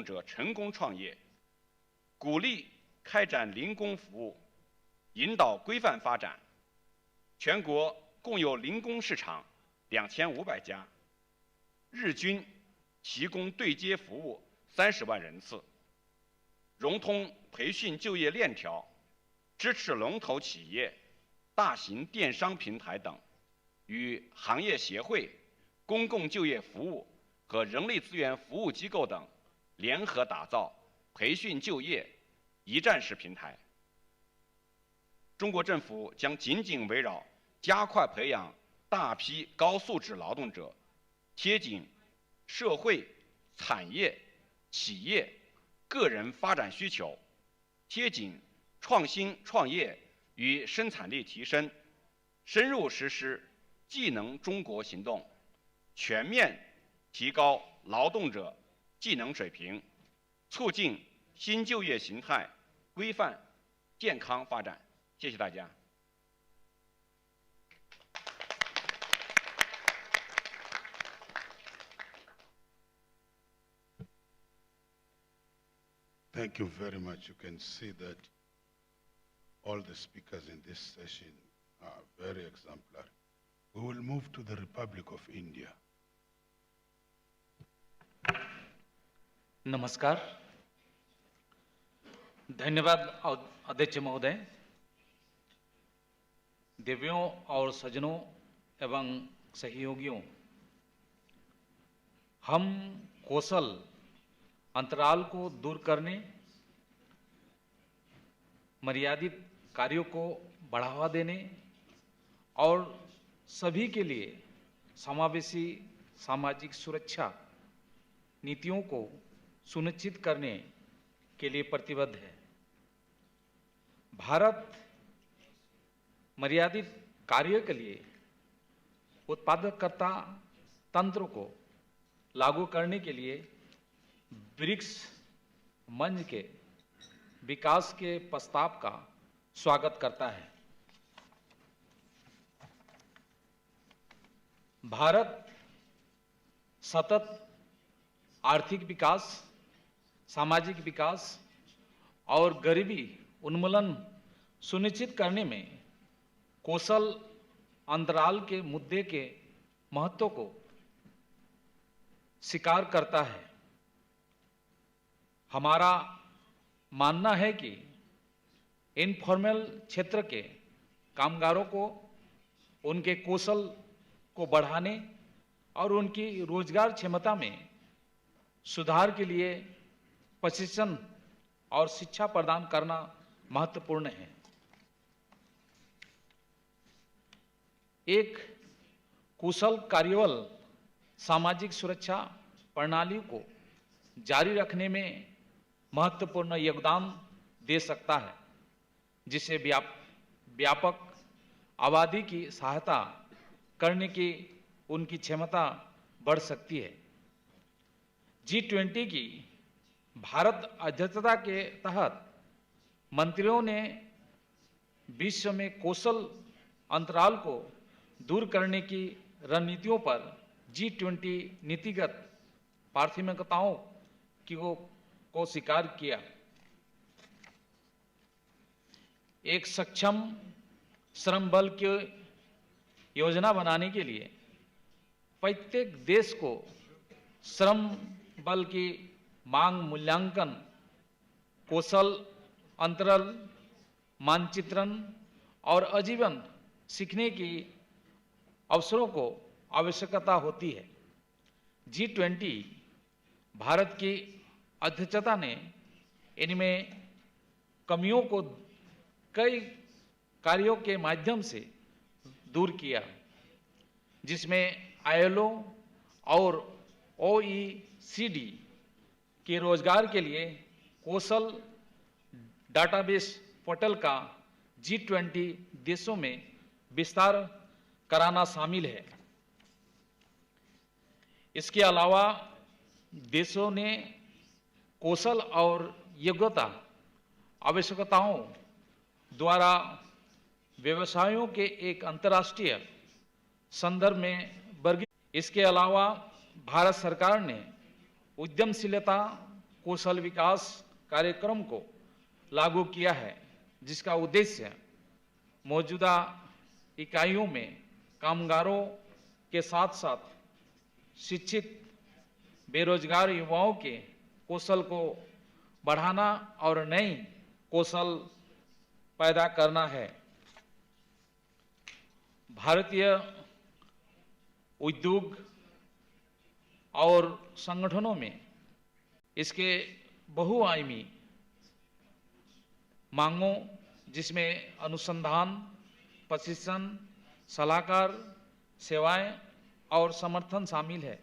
者成功创业，鼓励开展零工服务，引导规范发展。全国共有零工市场2500家，日均提供对接服务30万人次，融通培训就业链条，支持龙头企业、大型电商平台等与行业协会、公共就业服务和人力资源服务机构等联合打造培训就业一站式平台。中国政府将紧紧围绕加快培养大批高素质劳动者，贴紧社会、产业、企业、个人发展需求，贴紧创新创业与生产力提升，深入实施技能中国行动，全面提高劳动者技能水平，促进新就业形态规范健康发展。谢谢大家。Thank you very much. You can see that all the speakers in this session are very exemplary. We will move to the Republic of India. नमस्कार, धन्यवाद अध्यक्ष महोदय। देवियों और सज्जनों एवं सहयोगियों, हम कौशल अंतराल को दूर करने, मर्यादित कार्यों को बढ़ावा देने और सभी के लिए समावेशी सामाजिक सुरक्षा नीतियों को सुनिश्चित करने के लिए प्रतिबद्ध है। भारत मर्यादित कार्य के लिए उत्पादकता तंत्र को लागू करने के लिए ब्रिक्स मंच के विकास के प्रस्ताव का स्वागत करता है। भारत सतत आर्थिक विकास, सामाजिक विकास और गरीबी उन्मूलन सुनिश्चित करने में कौशल अंतराल के मुद्दे के महत्व को स्वीकार करता है। हमारा मानना है कि इनफॉर्मल क्षेत्र के कामगारों को उनके कौशल को बढ़ाने और उनकी रोजगार क्षमता में सुधार के लिए प्रशिक्षण और शिक्षा प्रदान करना महत्वपूर्ण है। एक कुशल कार्यबल सामाजिक सुरक्षा प्रणाली को जारी रखने में महत्वपूर्ण योगदान दे सकता है, जिससे व्यापक आबादी की सहायता करने की उनकी क्षमता बढ़ सकती है। G20 की भारत अध्यक्षता के तहत मंत्रियों ने विश्व में कौशल अंतराल को दूर करने की रणनीतियों पर G20 नीतिगत प्राथमिकताओं को स्वीकार किया। एक सक्षम श्रम बल की योजना बनाने के लिए प्रत्येक देश को श्रम बल की मांग मूल्यांकन, कौशल अंतराल मानचित्रण और आजीवन सीखने की अवसरों को आवश्यकता होती है। G20 भारत की अध्यक्षता ने इनमें कमियों को कई कार्यों के माध्यम से दूर किया, जिसमें ILO और OECD के रोजगार के लिए कौशल डाटाबेस पोर्टल का G20 देशों में विस्तार कराना शामिल है। इसके अलावा देशों ने कौशल और योग्यता आवश्यकताओं द्वारा व्यवसायों के एक अंतर्राष्ट्रीय संदर्भ में वर्गीकृत। इसके अलावा भारत सरकार ने उद्यमशीलता कौशल विकास कार्यक्रम को लागू किया है, जिसका उद्देश्य मौजूदा इकाइयों में कामगारों के साथ साथ शिक्षित बेरोजगार युवाओं के कौशल को बढ़ाना और नई कौशल पैदा करना है। भारतीय उद्योग और संगठनों में इसके बहुआयामी मांगों, जिसमें अनुसंधान, प्रशिक्षण, सलाहकार सेवाएं और समर्थन शामिल है,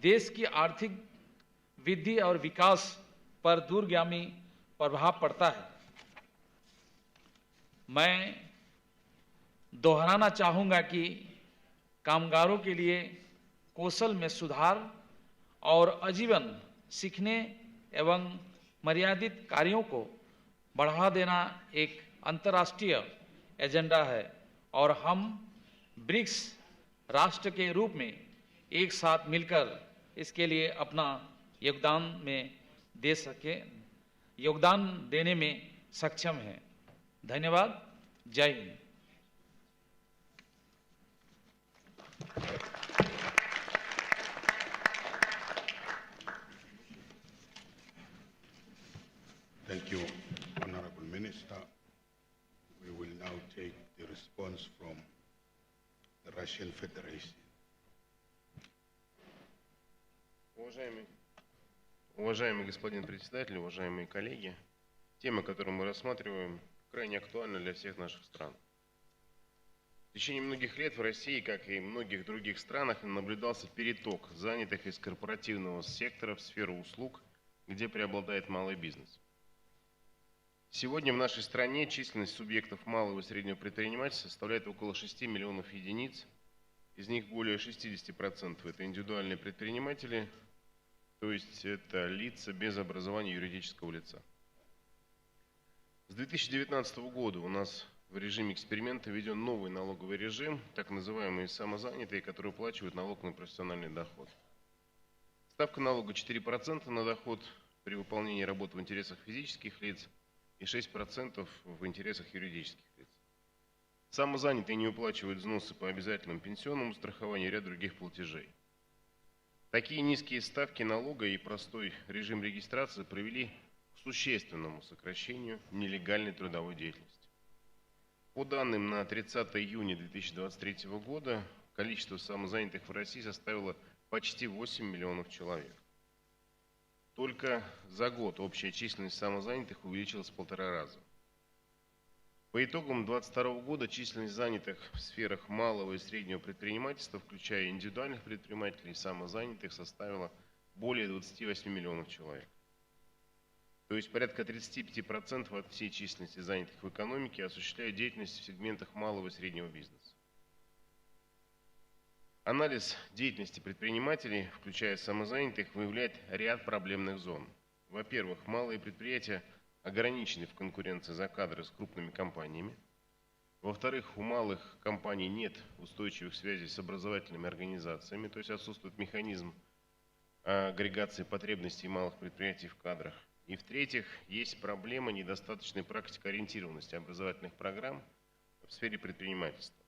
देश की आर्थिक वृद्धि और विकास पर दूरगामी प्रभाव पड़ता है। मैं दोहराना चाहूँगा कि कामगारों के लिए कौशल में सुधार और आजीवन सीखने एवं मर्यादित कार्यों को बढ़ावा देना एक अंतर्राष्ट्रीय एजेंडा है और हम ब्रिक्स राष्ट्र के रूप में एक साथ मिलकर इसके लिए अपना योगदान देने में सक्षम हैं। धन्यवाद। जय Hind. Thank you, Honorable Minister. We will now take the response from the Russian Federation. Уважаемый господин председатель, уважаемые коллеги, тема, которую мы рассматриваем, крайне актуальна для всех наших стран. В течение многих лет в России, как и в многих других странах, наблюдался переток занятых из корпоративного сектора в сферу услуг, где преобладает малый бизнес. Сегодня в нашей стране численность субъектов малого и среднего предпринимательства составляет около 6 миллионов единиц, из них более 60% это индивидуальные предприниматели, то есть это лица без образования юридического лица. С 2019 года у нас в режиме эксперимента введен новый налоговый режим, так называемые самозанятые, которые уплачивают налог на профессиональный доход. Ставка налога 4% на доход при выполнении работы в интересах физических лиц и 6% в интересах юридических лиц. Самозанятые не уплачивают взносы по обязательному пенсионному страхованию и ряд других платежей. Такие низкие ставки налога и простой режим регистрации привели к существенному сокращению нелегальной трудовой деятельности. По данным на 30 июня 2023 года, количество самозанятых в России составило почти 8 миллионов человек. Только за год общая численность самозанятых увеличилась в 1,5 раза. По итогам 2022 года численность занятых в сферах малого и среднего предпринимательства, включая индивидуальных предпринимателей и самозанятых, составила более 28 миллионов человек. То есть порядка 35% от всей численности занятых в экономике осуществляют деятельность в сегментах малого и среднего бизнеса. Анализ деятельности предпринимателей, включая самозанятых, выявляет ряд проблемных зон. Во-первых, малые предприятия ограничены в конкуренции за кадры с крупными компаниями. Во-вторых, у малых компаний нет устойчивых связей с образовательными организациями, то есть отсутствует механизм агрегации потребностей малых предприятий в кадрах. И в-третьих, есть проблема недостаточной практикоориентированности образовательных программ в сфере предпринимательства.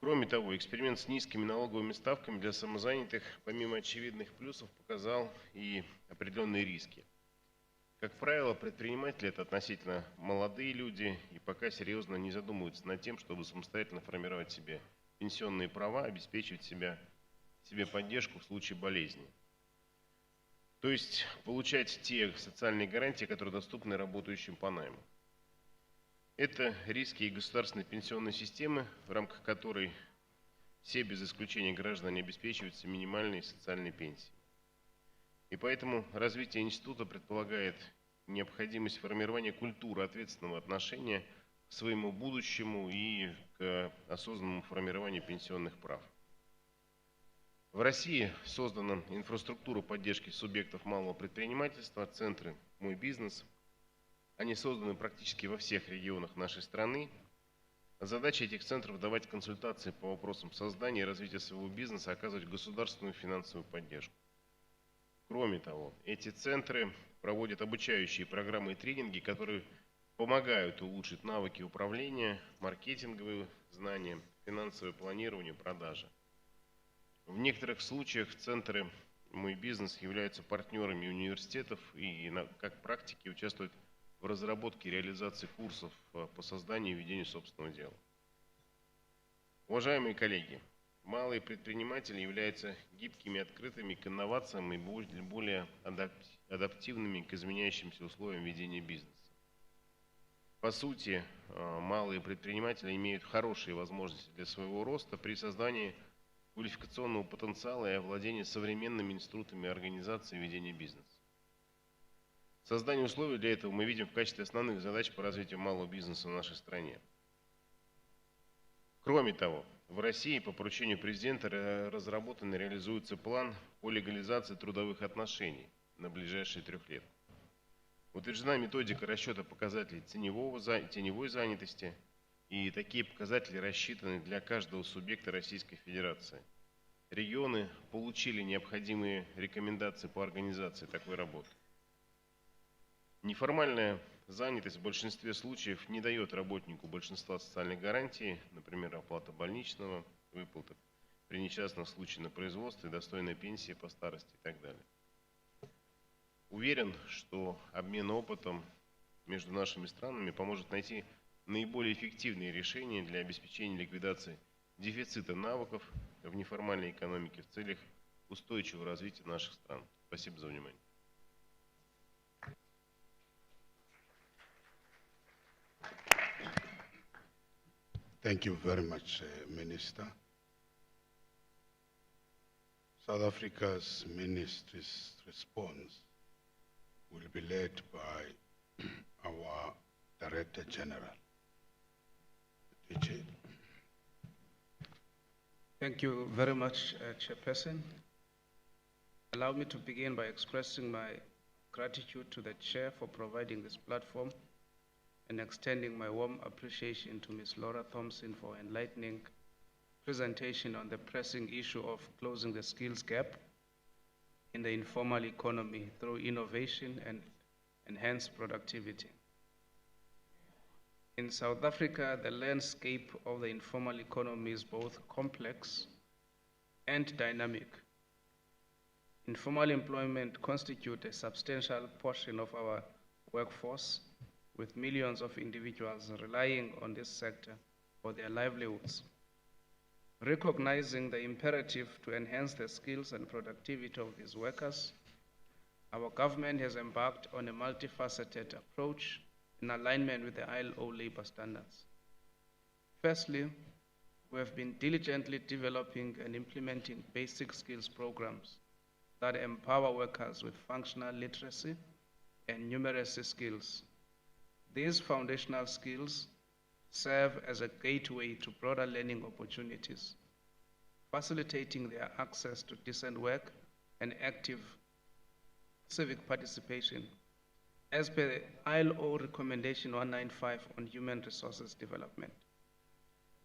Кроме того, эксперимент с низкими налоговыми ставками для самозанятых, помимо очевидных плюсов, показал и определенные риски. Как правило, предприниматели – это относительно молодые люди и пока серьезно не задумываются над тем, чтобы самостоятельно формировать себе пенсионные права, обеспечивать себе поддержку в случае болезни. То есть получать те социальные гарантии, которые доступны работающим по найму. Это риски и государственной пенсионной системы, в рамках которой все без исключения граждане обеспечиваются минимальной социальной пенсией. И поэтому развитие института предполагает необходимость формирования культуры ответственного отношения к своему будущему и к осознанному формированию пенсионных прав. В России создана инфраструктура поддержки субъектов малого предпринимательства, центры «Мой бизнес». Они созданы практически во всех регионах нашей страны. Задача этих центров – давать консультации по вопросам создания и развития своего бизнеса, оказывать государственную финансовую поддержку. Кроме того, эти центры проводят обучающие программы и тренинги, которые помогают улучшить навыки управления, маркетинговые знания, финансовое планирование, продажи. В некоторых случаях центры «Мой бизнес» являются партнерами университетов и как практики участвуют в разработке и реализации курсов по созданию и ведению собственного дела. Уважаемые коллеги, малые предприниматели являются гибкими, открытыми к инновациям и более адаптивными к изменяющимся условиям ведения бизнеса. По сути, малые предприниматели имеют хорошие возможности для своего роста при создании квалификационного потенциала и овладении современными инструментами организации и ведения бизнеса. Создание условий для этого мы видим в качестве основных задач по развитию малого бизнеса в нашей стране. Кроме того, в России по поручению президента разработан и реализуется план по легализации трудовых отношений на ближайшие 3 лет. Утверждена методика расчета показателей теневой занятости, и такие показатели рассчитаны для каждого субъекта Российской Федерации. Регионы получили необходимые рекомендации по организации такой работы. Неформальная занятость в большинстве случаев не дает работнику большинства социальных гарантий, например, оплата больничного, выплаты при несчастном случае на производстве, достойная пенсия по старости и так далее. Уверен, что обмен опытом между нашими странами поможет найти наиболее эффективные решения для обеспечения ликвидации дефицита навыков в неформальной экономике в целях устойчивого развития наших стран. Спасибо за внимание. Thank you very much, Minister. South Africa's ministry's response will be led by our Director General. DJ. Thank you very much, Chairperson. Allow me to begin by expressing my gratitude to the Chair for providing this platform and extending my warm appreciation to Ms. Laura Thompson for enlightening presentation on the pressing issue of closing the skills gap in the informal economy through innovation and enhanced productivity. In South Africa, the landscape of the informal economy is both complex and dynamic. Informal employment constitutes a substantial portion of our workforce, with millions of individuals relying on this sector for their livelihoods. Recognizing the imperative to enhance the skills and productivity of these workers, our government has embarked on a multifaceted approach in alignment with the ILO labor standards. Firstly, we have been diligently developing and implementing basic skills programs that empower workers with functional literacy and numeracy skills. These foundational skills serve as a gateway to broader learning opportunities, facilitating their access to decent work and active civic participation, as per the ILO Recommendation 195 on Human Resources Development.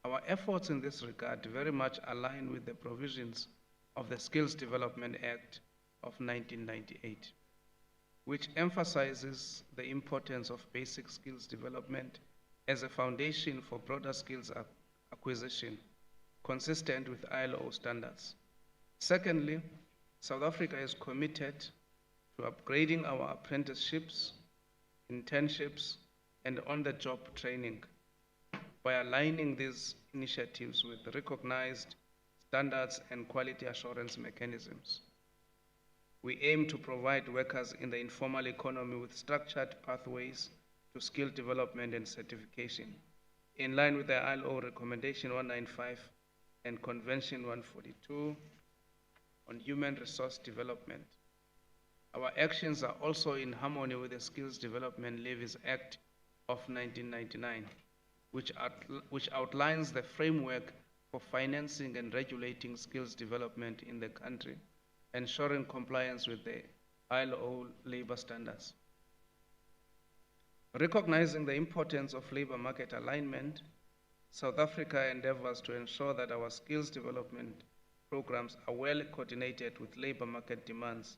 Our efforts in this regard very much align with the provisions of the Skills Development Act of 1998, which emphasizes the importance of basic skills development as a foundation for broader skills acquisition, consistent with ILO standards. Secondly, South Africa is committed to upgrading our apprenticeships, internships, and on-the-job training by aligning these initiatives with recognized standards and quality assurance mechanisms. We aim to provide workers in the informal economy with structured pathways to skill development and certification, in line with the ILO Recommendation 195 and Convention 142 on Human Resource Development. Our actions are also in harmony with the Skills Development Levies Act of 1999, which outlines the framework for financing and regulating skills development in the country, ensuring compliance with the ILO labor standards. Recognizing the importance of labor market alignment, South Africa endeavors to ensure that our skills development programs are well coordinated with labor market demands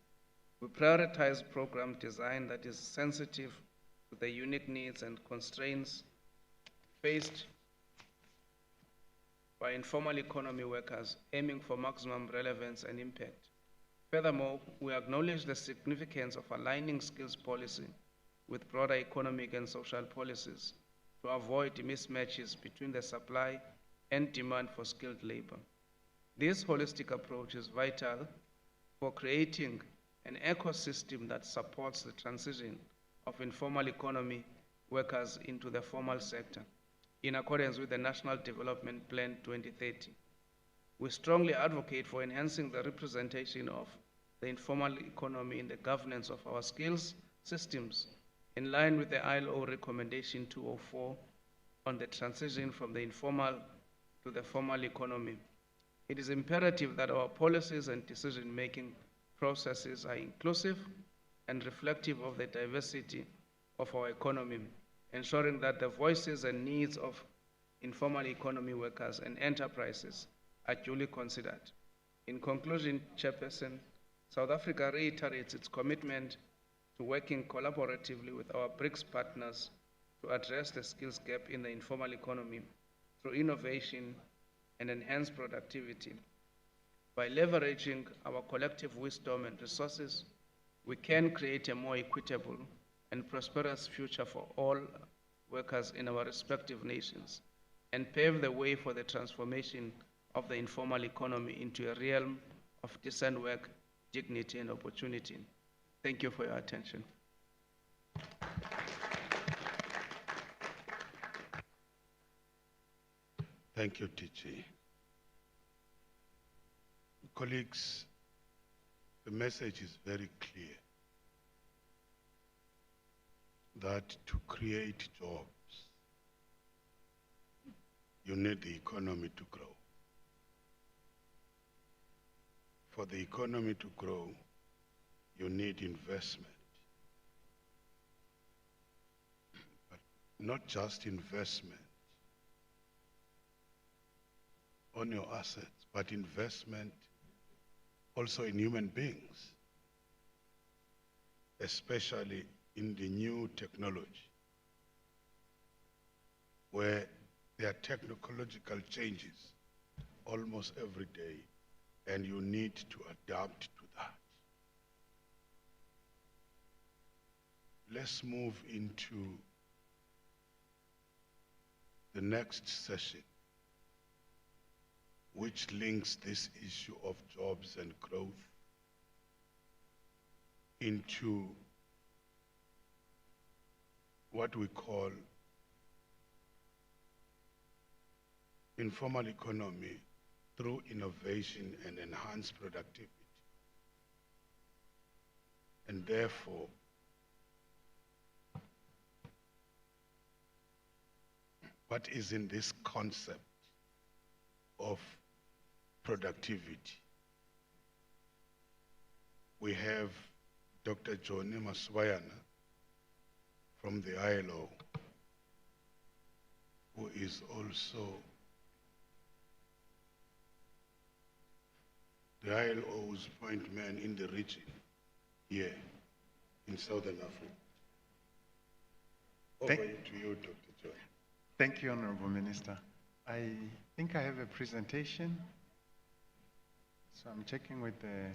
We prioritize program design that is sensitive to the unique needs and constraints faced by informal economy workers, aiming for maximum relevance and impact. Furthermore, we acknowledge the significance of aligning skills policy with broader economic and social policies to avoid mismatches between the supply and demand for skilled labor. This holistic approach is vital for creating an ecosystem that supports the transition of informal economy workers into the formal sector in accordance with the National Development Plan 2030. We strongly advocate for enhancing the representation of the informal economy in the governance of our skills systems in line with the ILO Recommendation 204 on the transition from the informal to the formal economy. It is imperative that our policies and decision-making processes are inclusive and reflective of the diversity of our economy, ensuring that the voices and needs of informal economy workers and enterprises are duly considered. In conclusion, Chairperson, South Africa reiterates its commitment to working collaboratively with our BRICS partners to address the skills gap in the informal economy through innovation and enhanced productivity. By leveraging our collective wisdom and resources, we can create a more equitable and prosperous future for all workers in our respective nations and pave the way for the transformation of the informal economy into a realm of decent work, dignity, and opportunity. Thank you for your attention. Thank you, TG. Colleagues, the message is very clear that to create jobs, you need the economy to grow. For the economy to grow, you need investment. But not just investment on your assets, but investment also in human beings, especially in the new technology, where there are technological changes almost every day, and you need to adapt to that. Let's move into the next session, which links this issue of jobs and growth into what we call informal economy through innovation and enhanced productivity. And therefore, what is in this concept of productivity? We have Dr. Johnny Maswayana from the ILO, who is also the ILO's point man in the region here in Southern Africa. Over to you, Dr. Johnny. Thank you, Honorable Minister. I think I have a presentation. So I'm checking with the...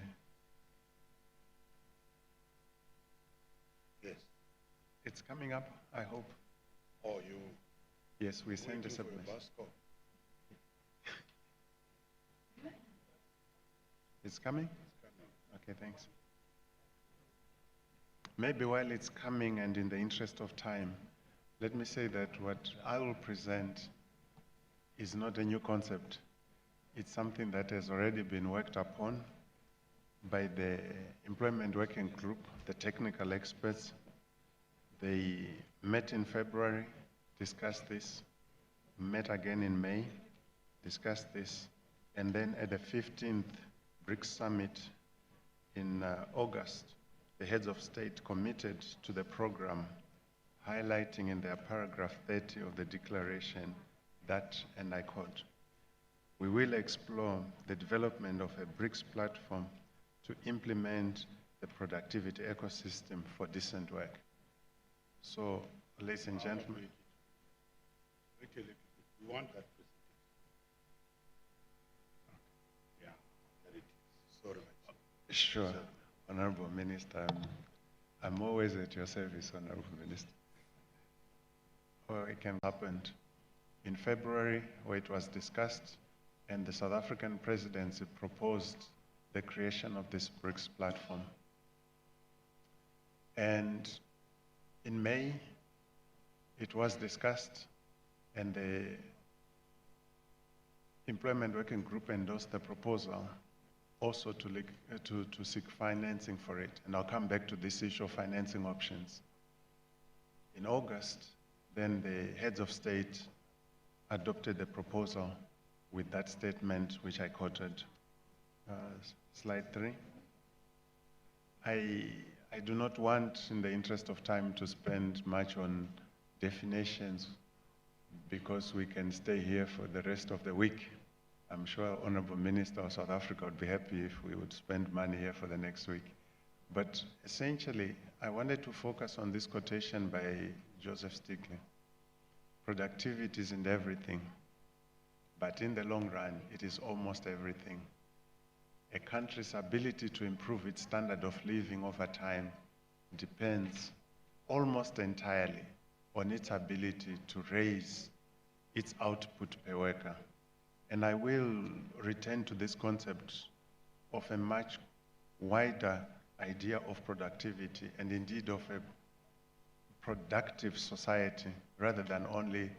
Yes. It's coming up, I hope. Oh, you... Yes, we send a submission. It's coming? Okay, thanks. Maybe while it's coming and in the interest of time, let me say that what I will present is not a new concept. It's something that has already been worked upon by the Employment Working Group, the technical experts. They met in February, discussed this, met again in May, discussed this, and then at the 15th BRICS Summit in August, the heads of state committed to the program, highlighting in their paragraph 30 of the declaration that, and I quote, "We will explore the development of a BRICS platform to implement the productivity ecosystem for decent work. So, ladies and gentlemen. Wait a little bit. We want that presentation. Yeah, there it is. Sorry. Sure, Honorable Minister. I'm always at your service, Honorable Minister. Well, it can happen in February, where it was discussed, and the South African presidency proposed the creation of this BRICS platform. And in May, it was discussed, and the Employment Working Group endorsed the proposal also to seek financing for it. And I'll come back to this issue of financing options. In August, then the heads of state adopted the proposal with that statement which I quoted. Slide 3. I do not want, in the interest of time, to spend much on definitions because we can stay here for the rest of the week. I'm sure Honorable Minister of South Africa would be happy if we would spend money here for the next week. But essentially, I wanted to focus on this quotation by Joseph Stiglitz. Productivity isn't everything, but in the long run, it is almost everything. A country's ability to improve its standard of living over time depends almost entirely on its ability to raise its output per worker. And I will return to this concept of a much wider idea of productivity and indeed of a productive society rather than only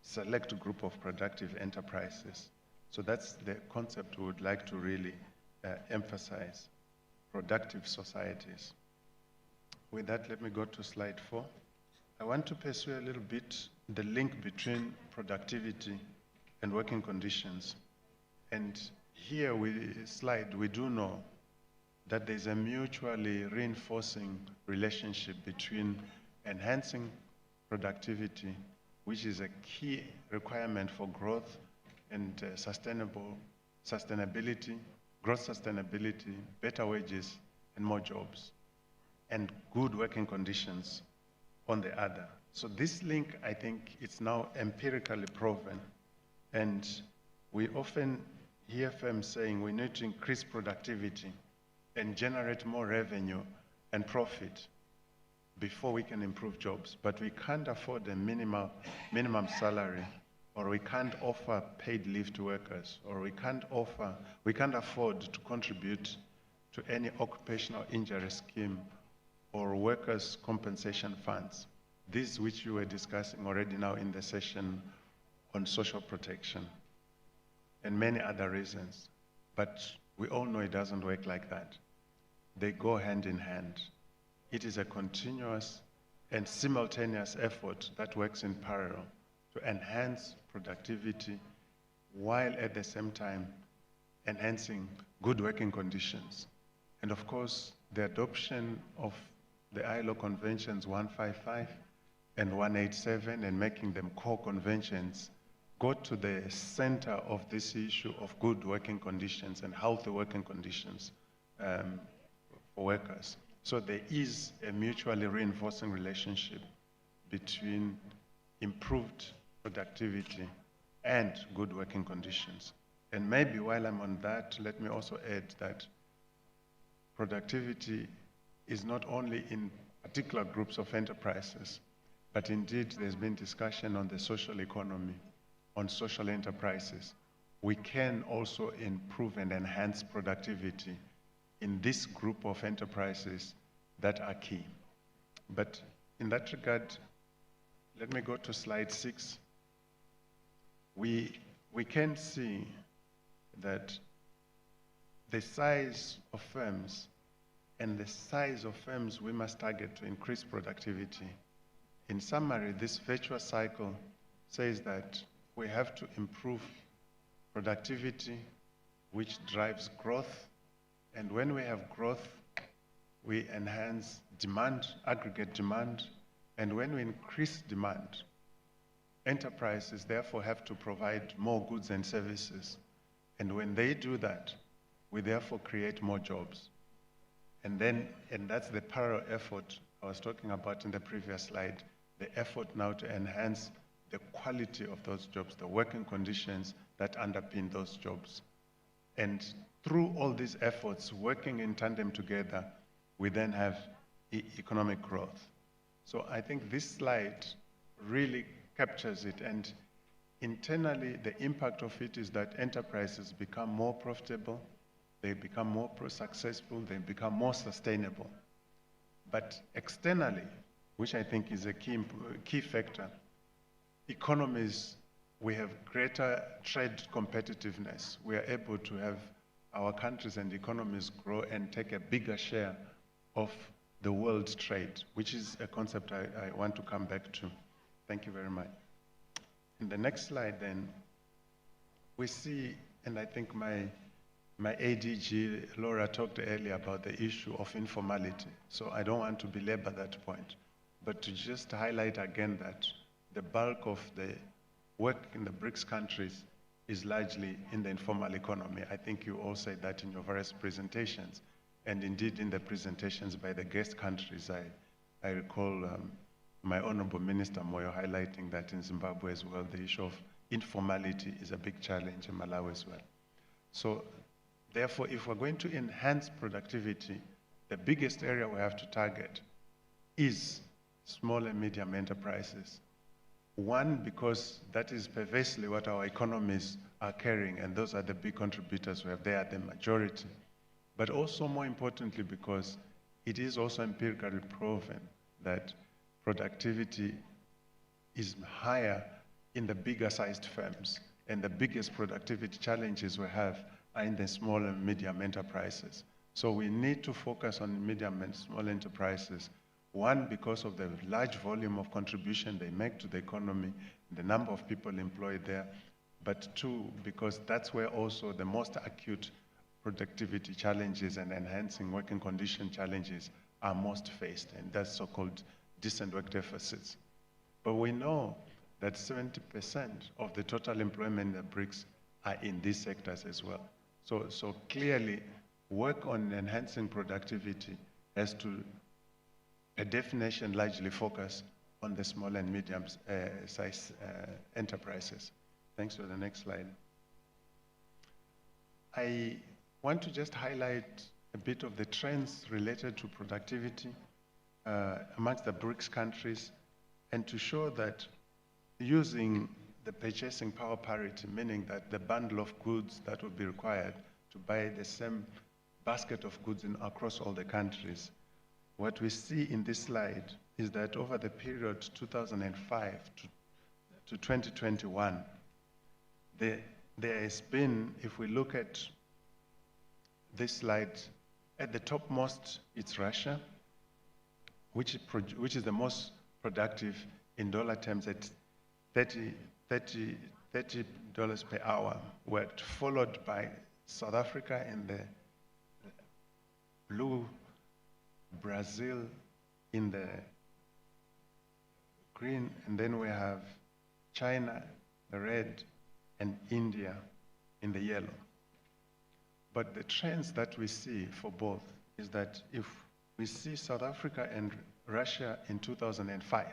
select group of productive enterprises. So that's the concept we would like to really emphasize, productive societies. With that, let me go to slide 4. I want to pursue a little bit the link between productivity and working conditions. And here we do know that there's a mutually reinforcing relationship between enhancing productivity, which is a key requirement for growth and sustainability, growth sustainability, better wages, and more jobs, and good working conditions on the other. So this link, I think, it's now empirically proven. And we often hear firms saying we need to increase productivity and generate more revenue and profit before we can improve jobs. But we can't afford a minimum salary, or we can't offer paid leave to workers, or we can't afford to contribute to any occupational injury scheme or workers' compensation funds. These which you were discussing already now in the session on social protection and many other reasons. But we all know it doesn't work like that. They go hand in hand. It is a continuous and simultaneous effort that works in parallel to enhance productivity while at the same time enhancing good working conditions. And of course, the adoption of the ILO Conventions 155 and 187 and making them core conventions go to the center of this issue of good working conditions and healthy working conditions for workers. So there is a mutually reinforcing relationship between improved productivity and good working conditions. And maybe while I'm on that, let me also add that productivity is not only in particular groups of enterprises, but indeed there's been discussion on the social economy, on social enterprises. We can also improve and enhance productivity in this group of enterprises that are key. But in that regard, let me go to slide 6. We can see that the size of firms and the size of firms we must target to increase productivity. In summary, this virtuous cycle says that we have to improve productivity, which drives growth. And when we have growth, we enhance demand, aggregate demand. And when we increase demand, enterprises therefore have to provide more goods and services. And when they do that, we therefore create more jobs. And that's the parallel effort I was talking about in the previous slide, the effort now to enhance the quality of those jobs, the working conditions that underpin those jobs. And through all these efforts, working in tandem together, we then have economic growth. So I think this slide really captures it, and internally the impact of it is that enterprises become more profitable, they become more successful, they become more sustainable. But externally, which I think is a key factor, economies, we have greater trade competitiveness. We are able to have our countries and economies grow and take a bigger share of the world's trade, which is a concept I want to come back to. Thank you very much. In the next slide then, we see, and I think my ADG, Laura, talked earlier about the issue of informality. So I don't want to belabor that point, but to just highlight again that the bulk of the work in the BRICS countries is largely in the informal economy. I think you all said that in your various presentations, and indeed in the presentations by the guest countries. I recall my Honorable Minister Moyo highlighting that in Zimbabwe as well, the issue of informality is a big challenge in Malawi as well. So therefore, if we're going to enhance productivity, the biggest area we have to target is small and medium enterprises. One, because that is perversely what our economies are carrying, and those are the big contributors we have. They are the majority. But also, more importantly, because it is also empirically proven that productivity is higher in the bigger sized firms, and the biggest productivity challenges we have are in the small and medium enterprises. So we need to focus on medium and small enterprises. One, because of the large volume of contribution they make to the economy, the number of people employed there, but two, because that's where also the most acute productivity challenges and enhancing working condition challenges are most faced, and that's so-called decent work deficits. But we know that 70% of the total employment in the BRICS are in these sectors as well. So clearly, work on enhancing productivity has to, by definition, largely focus on the small and medium size enterprises. Thanks for the next slide. I want to just highlight a bit of the trends related to productivity amongst the BRICS countries, and to show that using the purchasing power parity, meaning that the bundle of goods that would be required to buy the same basket of goods across all the countries, what we see in this slide is that over the period 2005 to 2021, there has been, if we look at this slide, at the topmost, it's Russia, which is the most productive in dollar terms at $30 per hour, worked, followed by South Africa in the blue, Brazil in the green, and then we have China, the red, and India in the yellow. But the trends that we see for both is that if we see South Africa and Russia in 2005,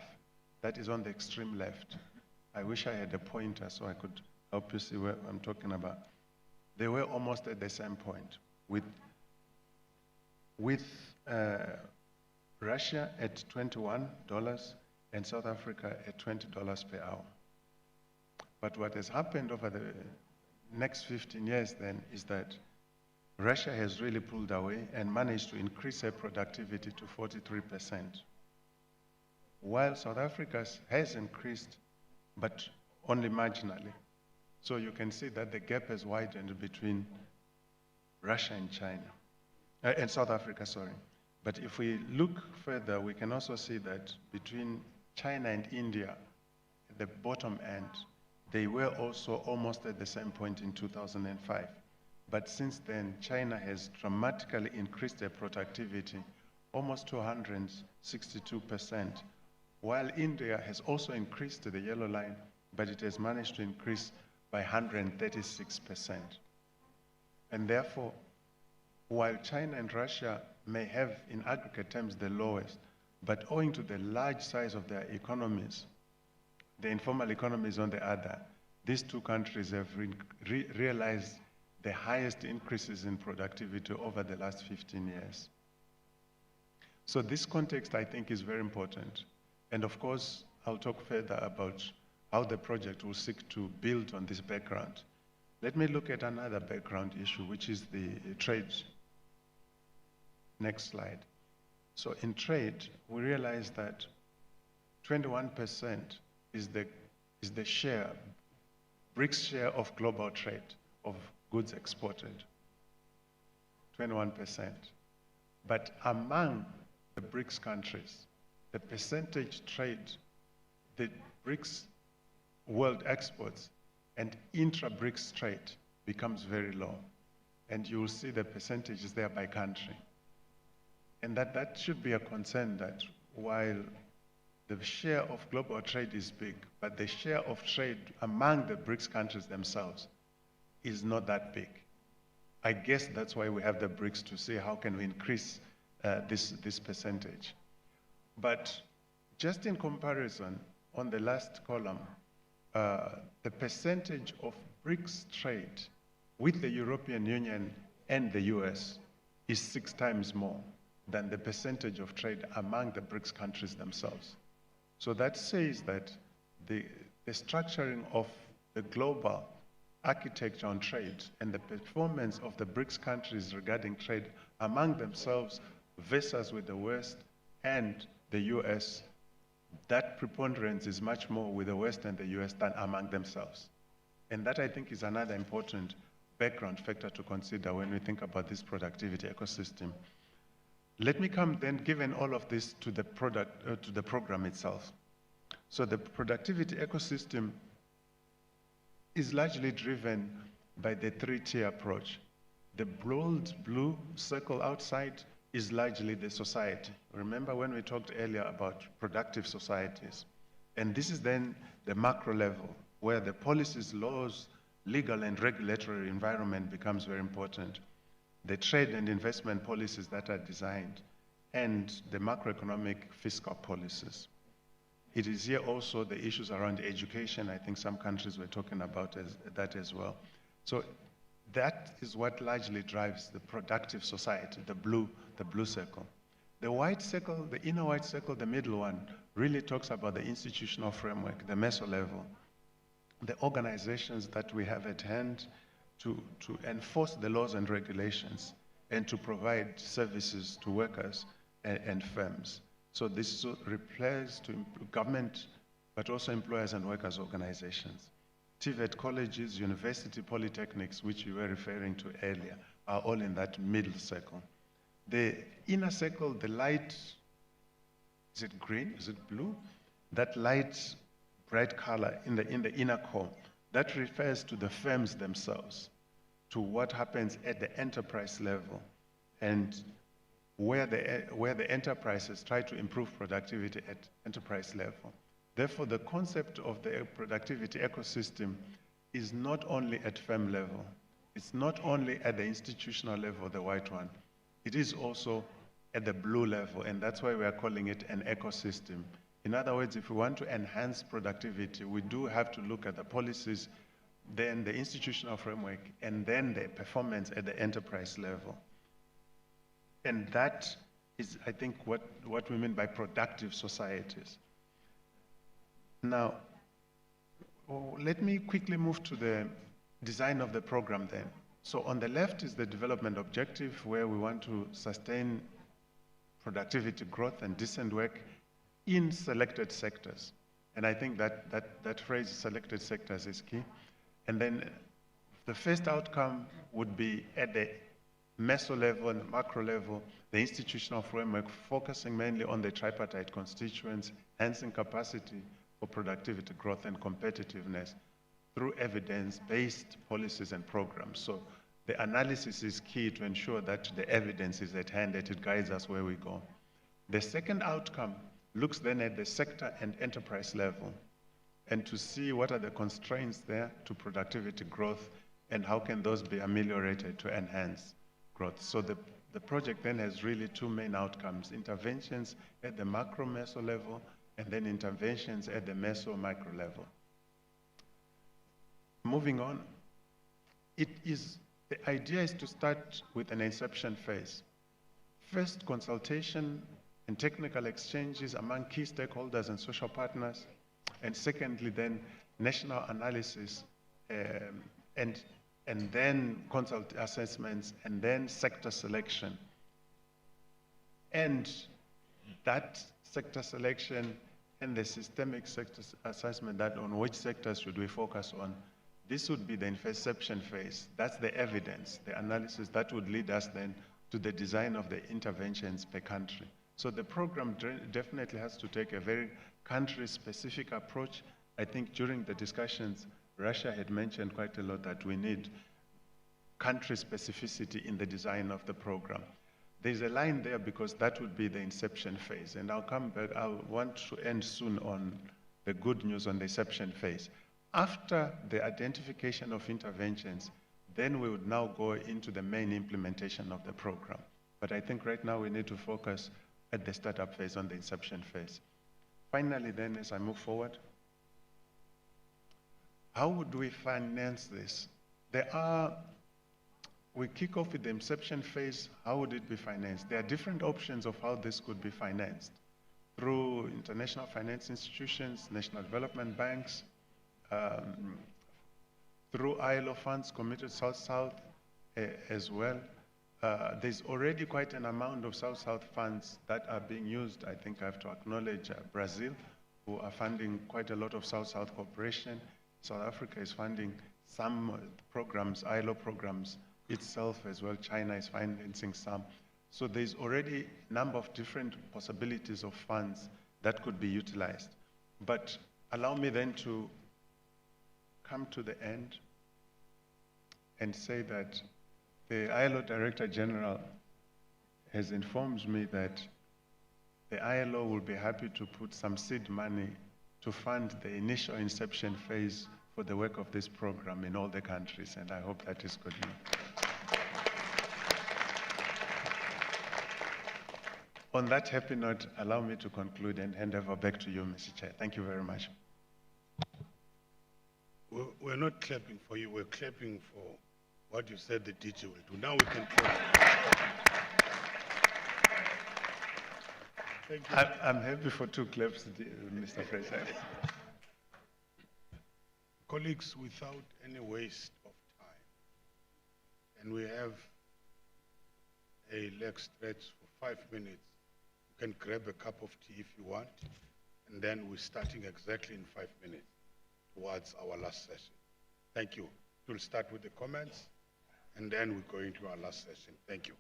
that is on the extreme left. I wish I had a pointer so I could help you see what I'm talking about. They were almost at the same point, with Russia at $21 and South Africa at $20 per hour. But what has happened over the next 15 years then is that Russia has really pulled away and managed to increase their productivity to 43%, while South Africa has increased, but only marginally. So you can see that the gap has widened between Russia and China, and South Africa, sorry. But if we look further, we can also see that between China and India, at the bottom end, they were also almost at the same point in 2005. But since then, China has dramatically increased their productivity, almost to 162%, while India has also increased the yellow line, but it has managed to increase by 136%. And therefore, while China and Russia may have in aggregate terms the lowest, but owing to the large size of their economies, the informal economies on the other, these two countries have realized the highest increases in productivity over the last 15 years. So this context, I think, is very important. And of course, I'll talk further about how the project will seek to build on this background. Let me look at another background issue, which is the trade. Next slide. So in trade, we realize that 21% is the share, BRICS share of global trade of goods exported, 21%. But among the BRICS countries, the percentage trade, the BRICS world exports and intra-BRICS trade becomes very low. And you will see the percentages there by country. And that should be a concern, that while the share of global trade is big, but the share of trade among the BRICS countries themselves is not that big. I guess that's why we have the BRICS, to see how can we increase this percentage. But just in comparison, on the last column, the percentage of BRICS trade with the European Union and the US is 6 times more than the percentage of trade among the BRICS countries themselves. So that says that the structuring of the global architecture on trade and the performance of the BRICS countries regarding trade among themselves versus with the West and the US, that preponderance is much more with the West and the US than among themselves. And that, I think, is another important background factor to consider when we think about this productivity ecosystem. Let me come then, given all of this, to the program itself. So the productivity ecosystem is largely driven by the 3-tier approach. The bold blue circle outside is largely the society. Remember when we talked earlier about productive societies? And this is then the macro level, where the policies, laws, legal and regulatory environment becomes very important. The trade and investment policies that are designed, and the macroeconomic fiscal policies. It is here also the issues around education. I think some countries were talking about that as well. So that is what largely drives the productive society, the blue circle. The white circle, the inner white circle, the middle one, really talks about the institutional framework, the meso level, the organizations that we have at hand to enforce the laws and regulations and to provide services to workers and firms. So this refers to government, but also employers and workers organizations. TVET colleges, university, polytechnics, which you were referring to earlier, are all in that middle circle. The inner circle, the light, is it green, is it blue? That light, bright color in the inner core, that refers to the firms themselves, to what happens at the enterprise level, and where the enterprises try to improve productivity at enterprise level. Therefore, the concept of the productivity ecosystem is not only at firm level, it's not only at the institutional level, the white one, it is also at the blue level, and that's why we are calling it an ecosystem. In other words, if we want to enhance productivity, we do have to look at the policies, then the institutional framework, and then the performance at the enterprise level. And that is, I think, what we mean by productive societies. Now, let me quickly move to the design of the program then. So on the left is the development objective, where we want to sustain productivity growth and decent work in selected sectors. And I think that phrase, selected sectors, is key. And then the first outcome would be at the meso level and macro level, the institutional framework, focusing mainly on the tripartite constituents, enhancing capacity for productivity growth and competitiveness through evidence-based policies and programs. So the analysis is key to ensure that the evidence is at hand, that it guides us where we go. The second outcome looks then at the sector and enterprise level, and to see what are the constraints there to productivity growth and how can those be ameliorated to enhance growth. So the the project then has really two main outcomes: interventions at the macro-meso level, and then interventions at the meso-micro level. Moving on, the idea is to start with an inception phase. First, consultation and technical exchanges among key stakeholders and social partners. And secondly, then national analysis and then consult assessments and then sector selection. And that sector selection and the systemic sector assessment, that on which sectors should we focus on, this would be the interception phase. That's the evidence, the analysis that would lead us then to the design of the interventions per country. So the program definitely has to take a very country-specific approach. I think during the discussions, Russia had mentioned quite a lot that we need country specificity in the design of the program. There's a line there because that would be the inception phase. And I'll come back, I want to end soon on the good news on the inception phase. After the identification of interventions, then we would now go into the main implementation of the program. But I think right now we need to focus at the startup phase, on the inception phase. Finally then, as I move forward, how would we finance this? We kick off with the inception phase. How would it be financed? There are different options of how this could be financed: through international finance institutions, national development banks, through ILO funds, committed South-South as well. There's already quite an amount of South-South funds that are being used. I think I have to acknowledge Brazil, who are funding quite a lot of South-South cooperation. South Africa is funding some programs, ILO programs itself as well. China is financing some. So there's already a number of different possibilities of funds that could be utilized. But allow me then to come to the end and say that the ILO Director General has informed me that the ILO will be happy to put some seed money to fund the initial inception phase for the work of this program in all the countries, and I hope that is good news. On that happy note, allow me to conclude and hand over back to you, Mr. Chair. Thank you very much. We're not clapping for you, we're clapping for what you said the DG will do. Now we can clap. Thank you. I'm happy for two claps, Mr. Fraser. Colleagues, without any waste of time, and we have a leg stretch for 5 minutes, you can grab a cup of tea if you want, and then we're starting exactly in 5 minutes towards our last session. Thank you. We'll start with the comments, and then we're going to our last session. Thank you.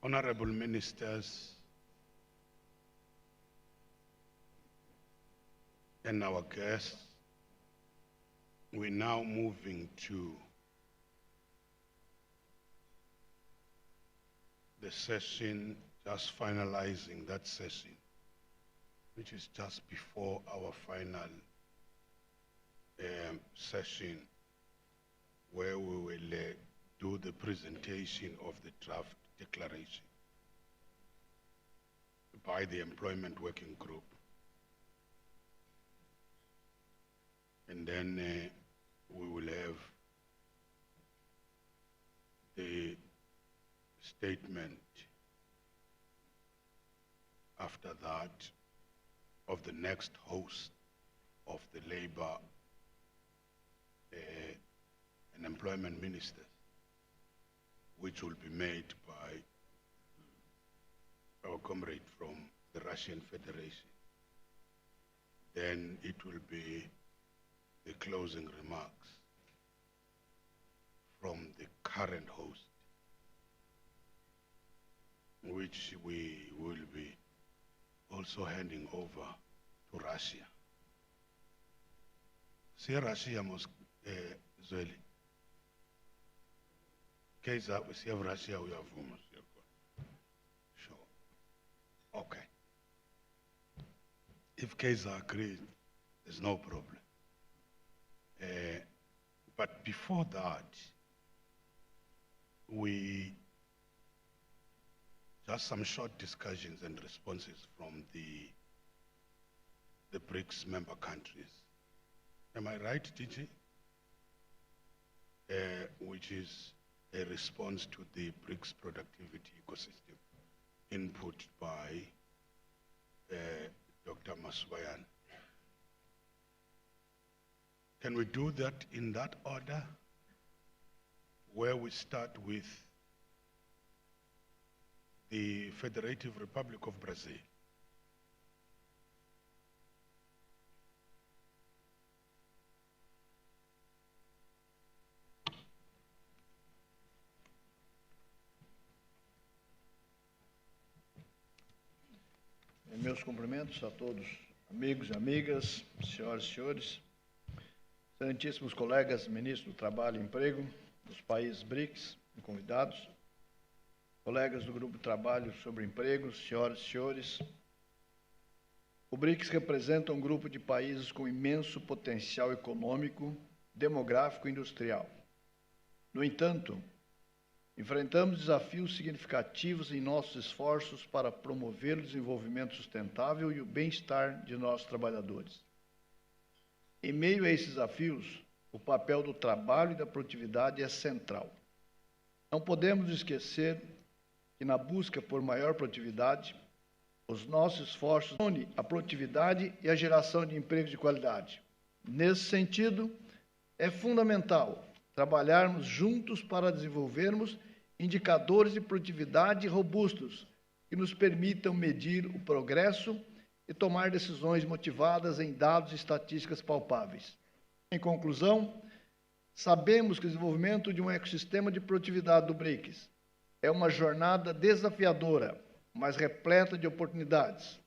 Honorable Ministers, and our guests, we're now moving to the session, just finalizing that session, which is just before our final session, where we will do the presentation of the draft declaration by the Employment Working Group. And then we will have the statement after that of the next host of the Labor and Employment Ministers, which will be made by our comrade from the Russian Federation. Then it will be the closing remarks from the current host, which we will be also handing over to Russia. See Russia must Zweli. Kaiser, we see Russia, we have women. Sure. Okay. If Kaiser agrees, there's no problem. But before that, just some short discussions and responses from the BRICS member countries. Am I right, DG? Which is a response to the BRICS productivity ecosystem input by Dr. Maswayan. Can we do that in that order, where we start with the Federative Republic of Brazil? Meus cumprimentos a todos, amigos e amigas, senhoras e senhores, excelentíssimos colegas, ministros do Trabalho e Emprego dos países BRICS e convidados, colegas do Grupo de Trabalho sobre Emprego, senhoras e senhores. O BRICS representa um grupo de países com imenso potencial econômico, demográfico e industrial. No entanto, enfrentamos desafios significativos em nossos esforços para promover o desenvolvimento sustentável e o bem-estar de nossos trabalhadores. Em meio a esses desafios, o papel do trabalho e da produtividade é central. Não podemos esquecer que, na busca por maior produtividade, os nossos esforços unem a produtividade e a geração de empregos de qualidade. Nesse sentido, é fundamental trabalharmos juntos para desenvolvermos indicadores de produtividade robustos que nos permitam medir o progresso e tomar decisões motivadas em dados e estatísticas palpáveis. Em conclusão, sabemos que o desenvolvimento de um ecossistema de produtividade do BRICS é uma jornada desafiadora, mas repleta de oportunidades.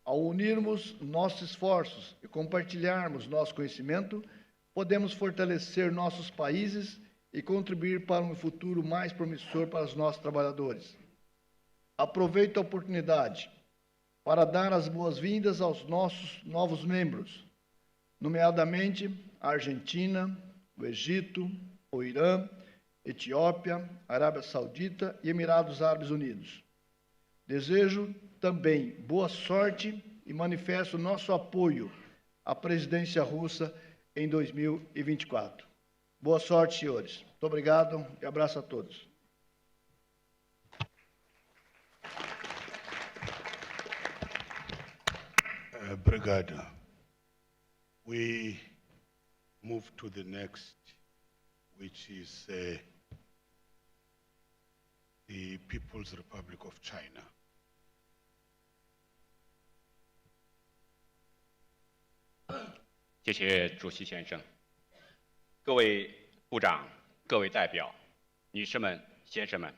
Ao unirmos nossos esforços e compartilharmos nosso conhecimento, podemos fortalecer nossos países e contribuir para um futuro mais promissor para os nossos trabalhadores. Aproveito a oportunidade para dar as boas-vindas aos nossos novos membros, nomeadamente a Argentina, o Egito, o Irã, Etiópia, Arábia Saudita e Emirados Árabes Unidos. Desejo também boa sorte e manifesto nosso apoio à presidência russa em 2024. Boa sorte, senhores. Muito obrigado e abraço a todos. Obrigado. We move to the next, which is the People's Republic of China. 谢谢主席先生，各位部长、各位代表、女士们、先生们，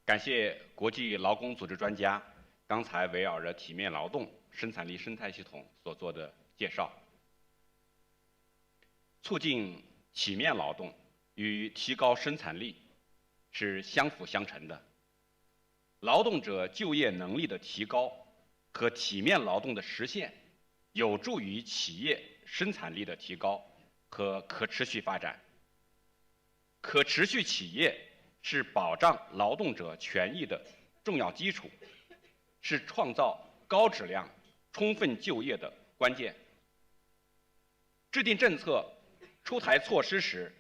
感谢国际劳工组织专家刚才围绕着体面劳动生产力生态系统所做的介绍。促进体面劳动与提高生产力是相辅相成的。劳动者就业能力的提高和体面劳动的实现，有助于企业生产力的提高和可持续发展。可持续企业是保障劳动者权益的重要基础，是创造高质量、充分就业的关键。制定政策、出台措施时，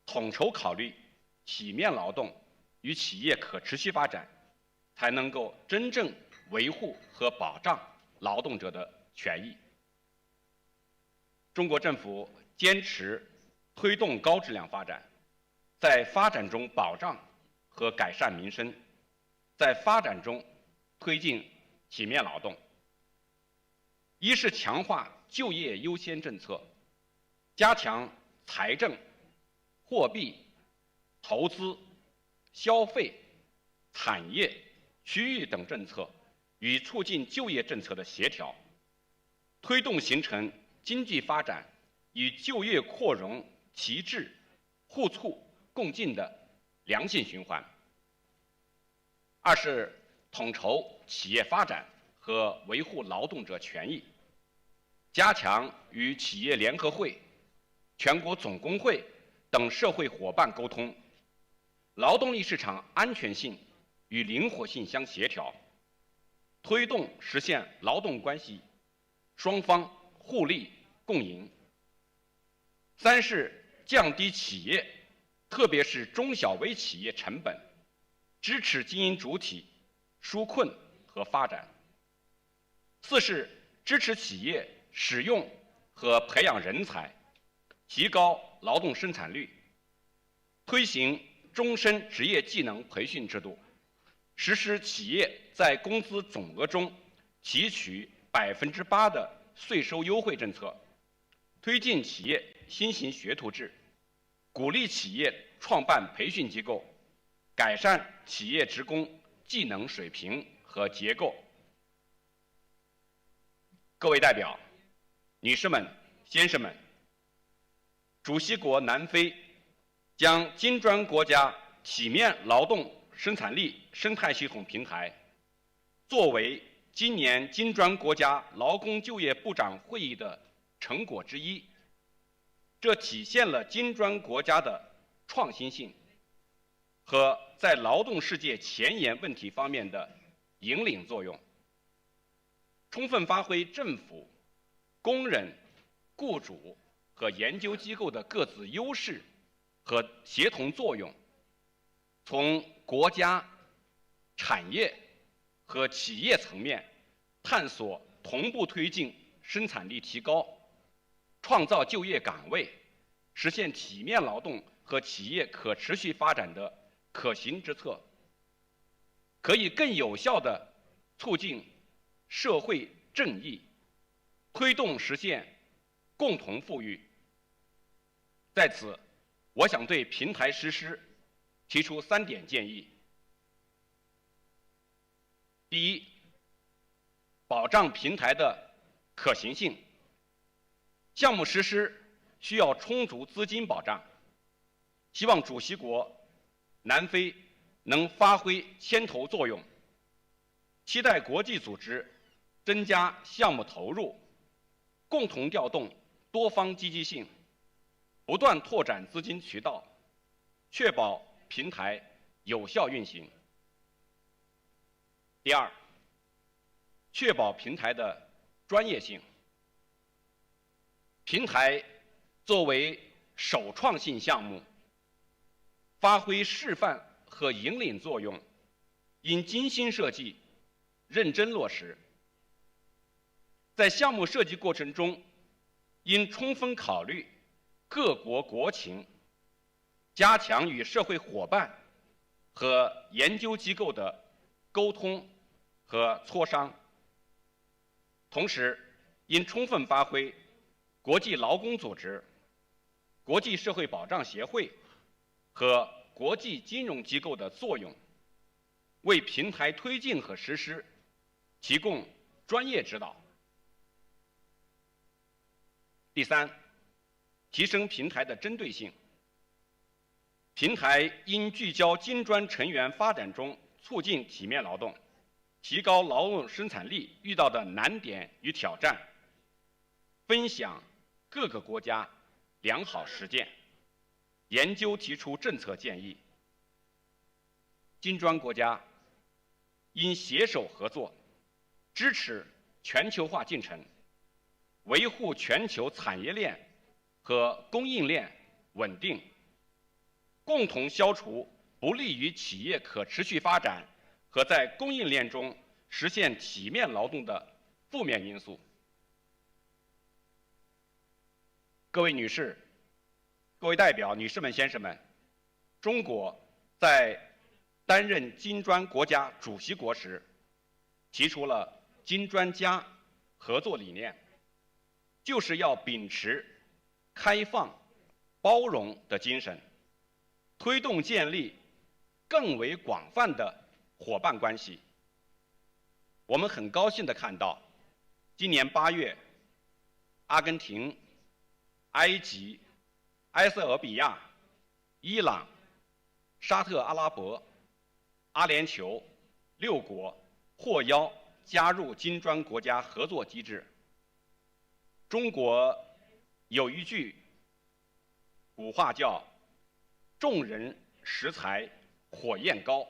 统筹考虑体面劳动与企业可持续发展，才能够真正维护和保障劳动者的权益。中国政府坚持推动高质量发展，在发展中保障和改善民生，在发展中推进体面劳动。一是强化就业优先政策，加强财政、货币、投资、消费、产业、区域等政策与促进就业政策的协调，推动形成经济发展与就业扩容齐质、互促共进的良性循环。二是统筹企业发展和维护劳动者权益，加强与企业联合会、全国总工会等社会伙伴沟通，劳动力市场安全性与灵活性相协调，推动实现劳动关系双方互利共赢。三是降低企业，特别是中小微企业成本，支持经营主体纾困和发展。四是支持企业使用和培养人才，提高劳动生产率，推行终身职业技能培训制度，实施企业在工资总额中提取8%的税收优惠政策，推进企业新型学徒制，鼓励企业创办培训机构，改善企业职工技能水平和结构。各位代表、女士们、先生们，主席国南非将金砖国家体面劳动生产力生态系统平台作为今年金砖国家劳工就业部长会议的成果之一，这体现了金砖国家的创新性和在劳动世界前沿问题方面的引领作用，充分发挥政府、工人、雇主和研究机构的各自优势和协同作用，从国家、产业和企业层面探索同步推进生产力提高，创造就业岗位，实现体面劳动和企业可持续发展的可行之策，可以更有效地促进社会正义，推动实现共同富裕。在此，我想对平台实施提出3点建议。第一，保障平台的可行性。项目实施需要充足资金保障，希望主席国南非能发挥牵头作用，期待国际组织增加项目投入，共同调动多方积极性，不断拓展资金渠道，确保平台有效运行。第二，确保平台的专业性。平台作为首创性项目，发挥示范和引领作用，应精心设计，认真落实。在项目设计过程中，应充分考虑各国国情，加强与社会伙伴和研究机构的沟通和磋商，同时应充分发挥国际劳工组织、国际社会保障协会和国际金融机构的作用，为平台推进和实施提供专业指导。第三，提升平台的针对性。平台应聚焦金砖成员发展中促进体面劳动、提高劳动生产力遇到的难点与挑战，分享各个国家良好实践，研究提出政策建议。金砖国家应携手合作，支持全球化进程，维护全球产业链和供应链稳定，共同消除不利于企业可持续发展和在供应链中实现体面劳动的负面因素。各位女士、各位代表、女士们、先生们，中国在担任金砖国家主席国时，提出了金砖加合作理念，就是要秉持开放、包容的精神，推动建立更为广泛的伙伴关系。我们很高兴地看到，今年8月，阿根廷、埃及、埃塞俄比亚、伊朗、沙特阿拉伯、阿联酋6国获邀加入金砖国家合作机制。中国有一句古话叫“众人拾柴火焰高”，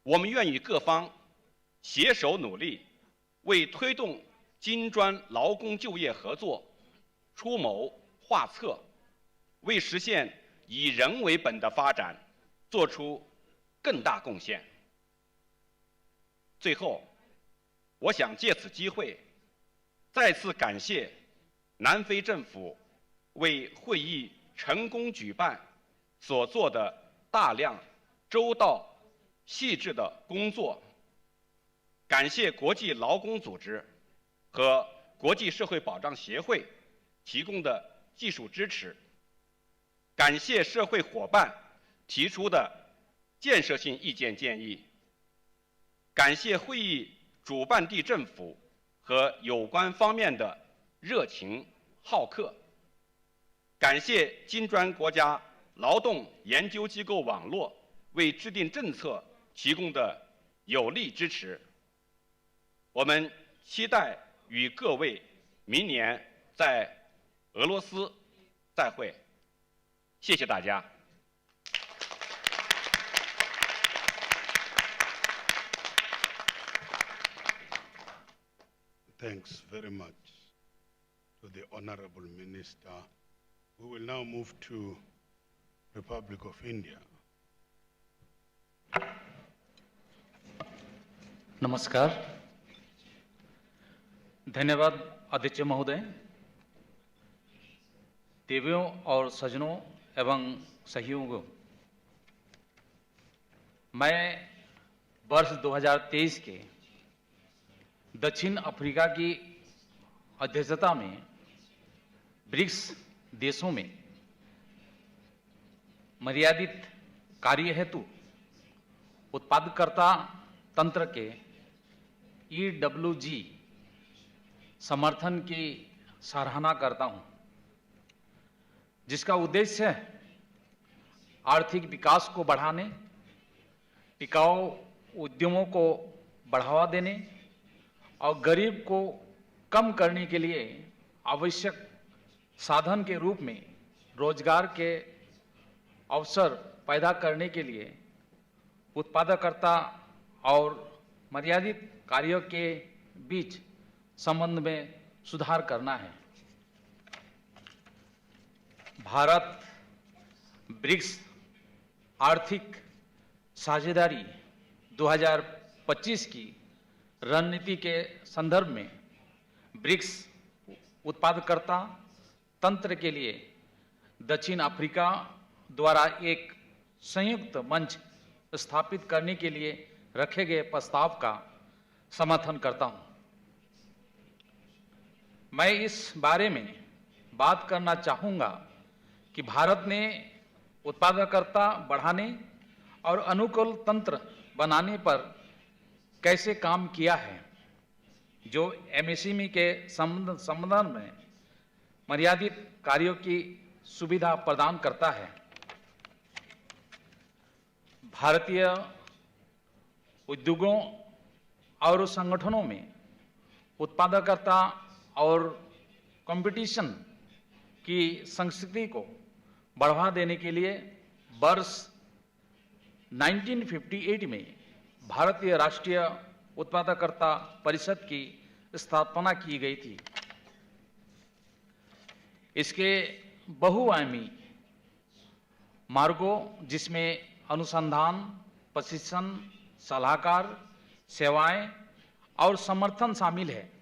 我们愿与各方携手努力，为推动金砖劳工就业合作出谋划策，为实现以人为本的发展做出更大贡献。最后，我想借此机会再次感谢南非政府为会议成功举办所做的大量周到细致的工作，感谢国际劳工组织和国际社会保障协会提供的技术支持，感谢社会伙伴提出的建设性意见建议，感谢会议主办地政府和有关方面的热情好客，感谢金砖国家劳动研究机构网络为制定政策提供的有力支持。我们期待与各位明年在俄罗斯再会。谢谢大家。Thanks very much to the Honorable Minister. We will now move to Republic of India. नमस्कार, धन्यवाद अध्यक्ष महोदय, देवियों और सज्जनों एवं सहयोगियों। मैं वर्ष 2023 के दक्षिण अफ्रीका की अध्यक्षता में ब्रिक्स देशों में मर्यादित कार्य हेतु उत्पादकता तंत्र के EWG समर्थन की सराहना करता हूं, जिसका उद्देश्य है आर्थिक विकास को बढ़ाने, टिकाऊ उद्यमों को बढ़ावा देने और गरीब को कम करने के लिए आवश्यक साधन के रूप में रोजगार के अवसर पैदा करने के लिए उत्पादकता और मर्यादित कार्यों के बीच संबंध में सुधार करना है। भारत ब्रिक्स आर्थिक साझेदारी 2025 की रणनीति के संदर्भ में ब्रिक्स उत्पादकता तंत्र के लिए दक्षिण अफ्रीका द्वारा एक संयुक्त मंच स्थापित करने के लिए रखे गए प्रस्ताव का समर्थन करता हूं। मैं इस बारे में बात करना चाहूंगा कि भारत ने उत्पादकता बढ़ाने और अनुकूल तंत्र बनाने पर कैसे काम किया है, जो एमएसएमई के संबंध में मर्यादित कार्यों की सुविधा प्रदान करता है। भारतीय उद्योगों और संगठनों में उत्पादकता और कंपटीशन की संस्कृति को बढ़ावा देने के लिए वर्ष 1958 में भारतीय राष्ट्रीय उत्पादकता परिषद की स्थापना की गई थी। इसके बहुआयामी मार्गों, जिसमें अनुसंधान, प्रशिक्षण, सलाहकार सेवाएं और समर्थन शामिल है,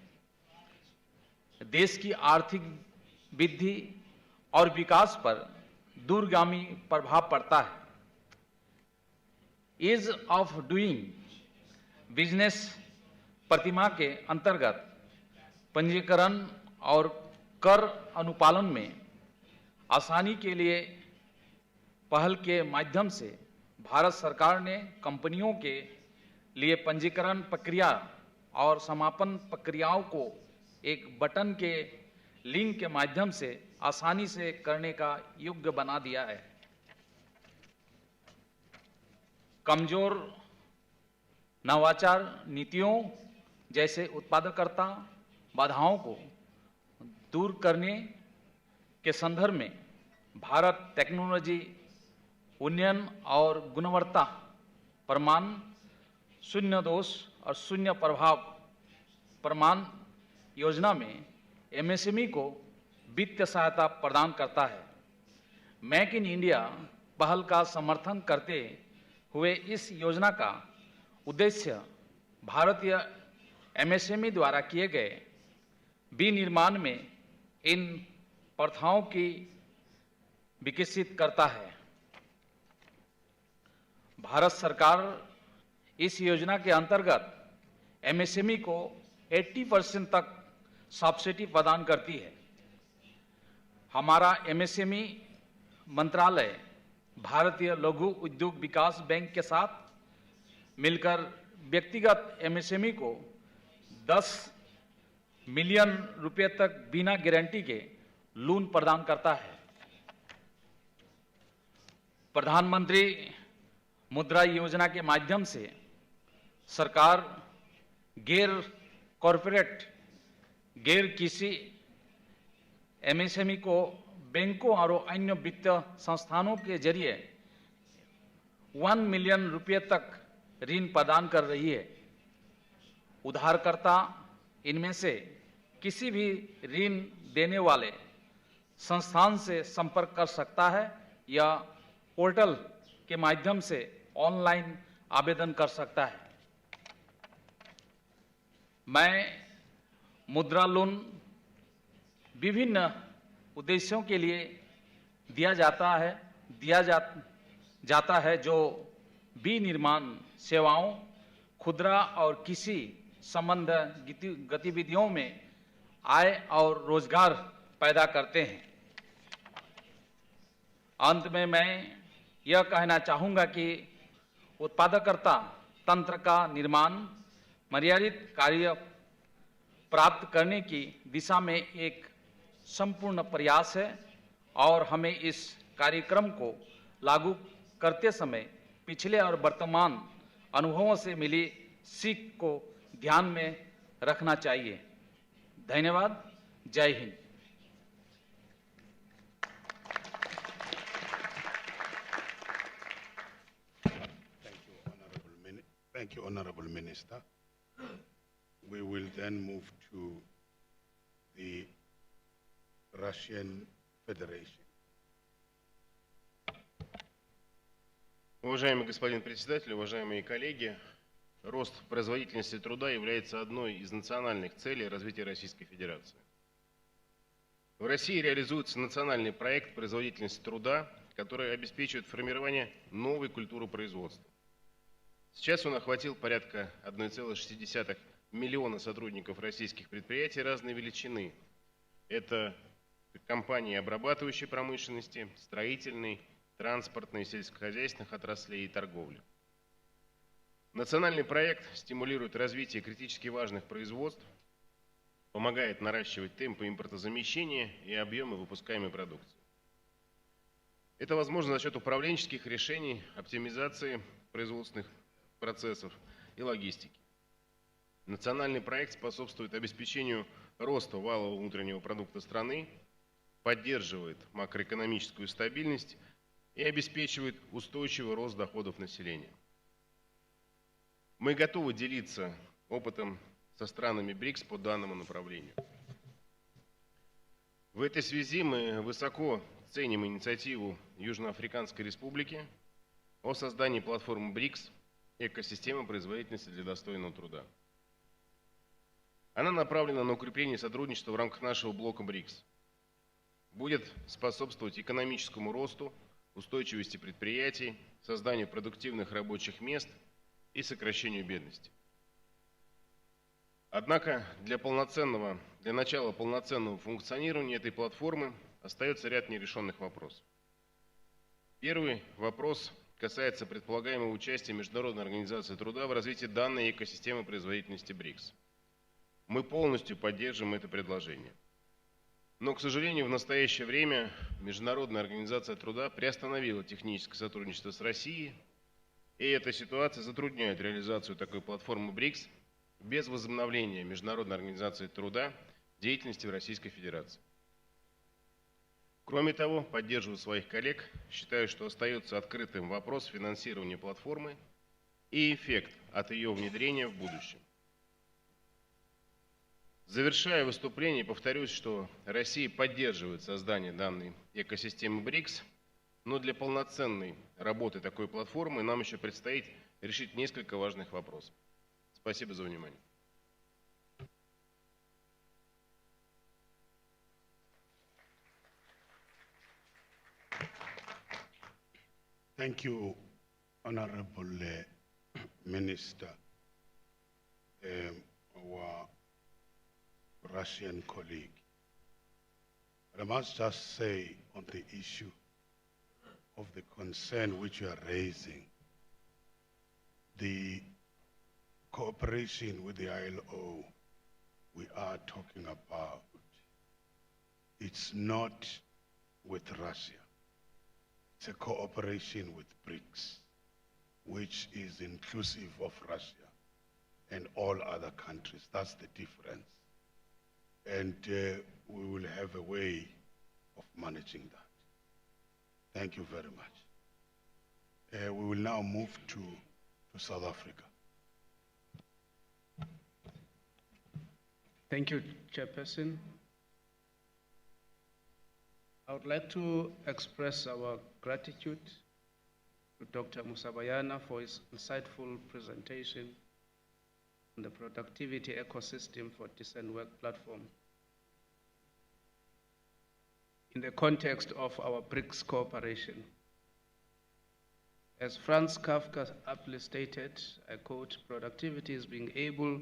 देश की आर्थिक वृद्धि और विकास पर दूरगामी प्रभाव पड़ता है। ईज ऑफ डूइंग बिजनेस प्रतिमा के अंतर्गत पंजीकरण और कर अनुपालन में आसानी के लिए पहल के माध्यम से भारत सरकार ने कंपनियों के लिए पंजीकरण प्रक्रिया और समापन प्रक्रियाओं को एक बटन के लिंक के माध्यम से आसानी से करने का योग्य बना दिया है। कमजोर नवाचार नीतियों जैसे उत्पादकता बाधाओं को दूर करने के संदर्भ में भारत टेक्नोलॉजी उन्नयन और गुणवत्ता प्रमाण, शून्य दोष और शून्य प्रभाव प्रमाण योजना में एमएसएमई को वित्तीय सहायता प्रदान करता है। मेक इन इंडिया पहल का समर्थन करते हुए इस योजना का उद्देश्य भारतीय एमएसएमई द्वारा किए गए विनिर्माण में इन प्रथाओं की विकसित करता है। भारत सरकार इस योजना के अंतर्गत एमएसएमई को 80% तक सब्सिडी प्रदान करती है। हमारा एमएसएमई मंत्रालय भारतीय लघु उद्योग विकास बैंक के साथ मिलकर व्यक्तिगत एमएसएमई को 10 मिलियन रुपए तक बिना गारंटी के लोन प्रदान करता है। प्रधानमंत्री मुद्रा योजना के माध्यम से सरकार गैर कॉरपोरेट गैर किसी एमएसएमई को बैंकों और अन्य वित्तीय संस्थानों के जरिए 1 मिलियन रुपए तक ऋण प्रदान कर रही है। उधारकर्ता इनमें से किसी भी ऋण देने वाले संस्थान से संपर्क कर सकता है या पोर्टल के माध्यम से ऑनलाइन आवेदन कर सकता है। मैं मुद्रा लोन विभिन्न उद्देश्यों के लिए दिया जाता है जो विनिर्माण सेवाओं, खुदरा और किसी संबंध गतिविधियों में आय और रोजगार पैदा करते हैं। अंत में मैं यह कहना चाहूँगा कि उत्पादकता तंत्र का निर्माण मर्यादित कार्य प्राप्त करने की दिशा में एक संपूर्ण प्रयास है और हमें इस कार्यक्रम को लागू करते समय पिछले और वर्तमान अनुभवों से मिली सीख को ध्यान में रखना चाहिए। धन्यवाद। जय Hind. Thank you, Honorable Minister. We will then move to the Russian Federation. Уважаемый господин председатель, уважаемые коллеги, рост производительности труда является одной из национальных целей развития Российской Федерации. В России реализуется национальный проект производительности труда, который обеспечивает формирование новой культуры производства. Сейчас он охватил порядка 1,6 миллиона сотрудников российских предприятий разной величины. Это компании обрабатывающей промышленности, строительной, транспортной, сельскохозяйственных отраслей и торговли. Национальный проект стимулирует развитие критически важных производств, помогает наращивать темпы импортозамещения и объемы выпускаемой продукции. Это возможно за счет управленческих решений, оптимизации производственных процессов и логистики. Национальный проект способствует обеспечению роста валового внутреннего продукта страны, поддерживает макроэкономическую стабильность и обеспечивает устойчивый рост доходов населения. Мы готовы делиться опытом со странами БРИКС по данному направлению. В этой связи мы высоко ценим инициативу Южноафриканской Республики о создании платформы БРИКС «Экосистема производительности для достойного труда». Она направлена на укрепление сотрудничества в рамках нашего блока БРИКС. Будет способствовать экономическому росту, устойчивости предприятий, созданию продуктивных рабочих мест и сокращению бедности. Однако для начала полноценного функционирования этой платформы остается ряд нерешенных вопросов. Первый вопрос касается предполагаемого участия Международной организации труда в развитии данной экосистемы производительности БРИКС. Мы полностью поддерживаем это предложение. Но, к сожалению, в настоящее время Международная организация труда приостановила техническое сотрудничество с Россией, и эта ситуация затрудняет реализацию такой платформы БРИКС без возобновления Международной организации труда деятельности в Российской Федерации. Кроме того, поддерживаю своих коллег, считаю, что остается открытым вопрос финансирования платформы и эффект от ее внедрения в будущем. Завершая выступление, повторюсь, что Россия поддерживает создание данной экосистемы БРИКС, но для полноценной работы такой платформы нам еще предстоит решить несколько важных вопросов. Спасибо за внимание. Thank you, Honorable Minister. Our Russian colleague. But I must just say on the issue of the concern which you are raising, the cooperation with the ILO we are talking about, it's not with Russia. It's a cooperation with BRICS, which is inclusive of Russia and all other countries. That's the difference. And we will have a way of managing that. Thank you very much. We will now move to South Africa. Thank you, Chairperson. I would like to express our gratitude to Dr. Musabayana for his insightful presentation on the productivity ecosystem for decent work platform in the context of our BRICS cooperation. As Franz Kafka aptly stated, I quote, "Productivity is being able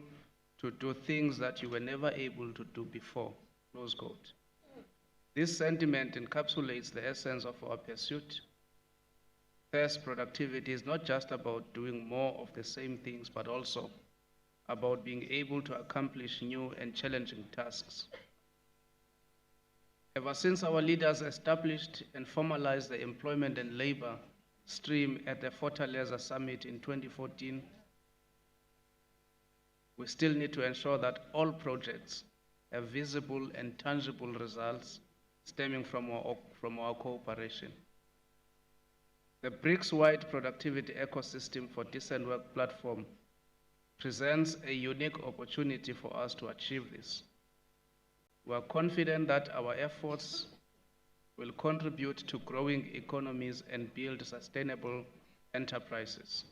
to do things that you were never able to do before," close quote. This sentiment encapsulates the essence of our pursuit. Thus, productivity is not just about doing more of the same things, but also about being able to accomplish new and challenging tasks. Ever since our leaders established and formalized the employment and labor stream at the Fortaleza Summit in 2014, we still need to ensure that all projects have visible and tangible results stemming from our cooperation. The BRICS-wide productivity ecosystem for decent work platform presents a unique opportunity for us to achieve this. We are confident that our efforts will contribute to growing economies and build sustainable enterprises.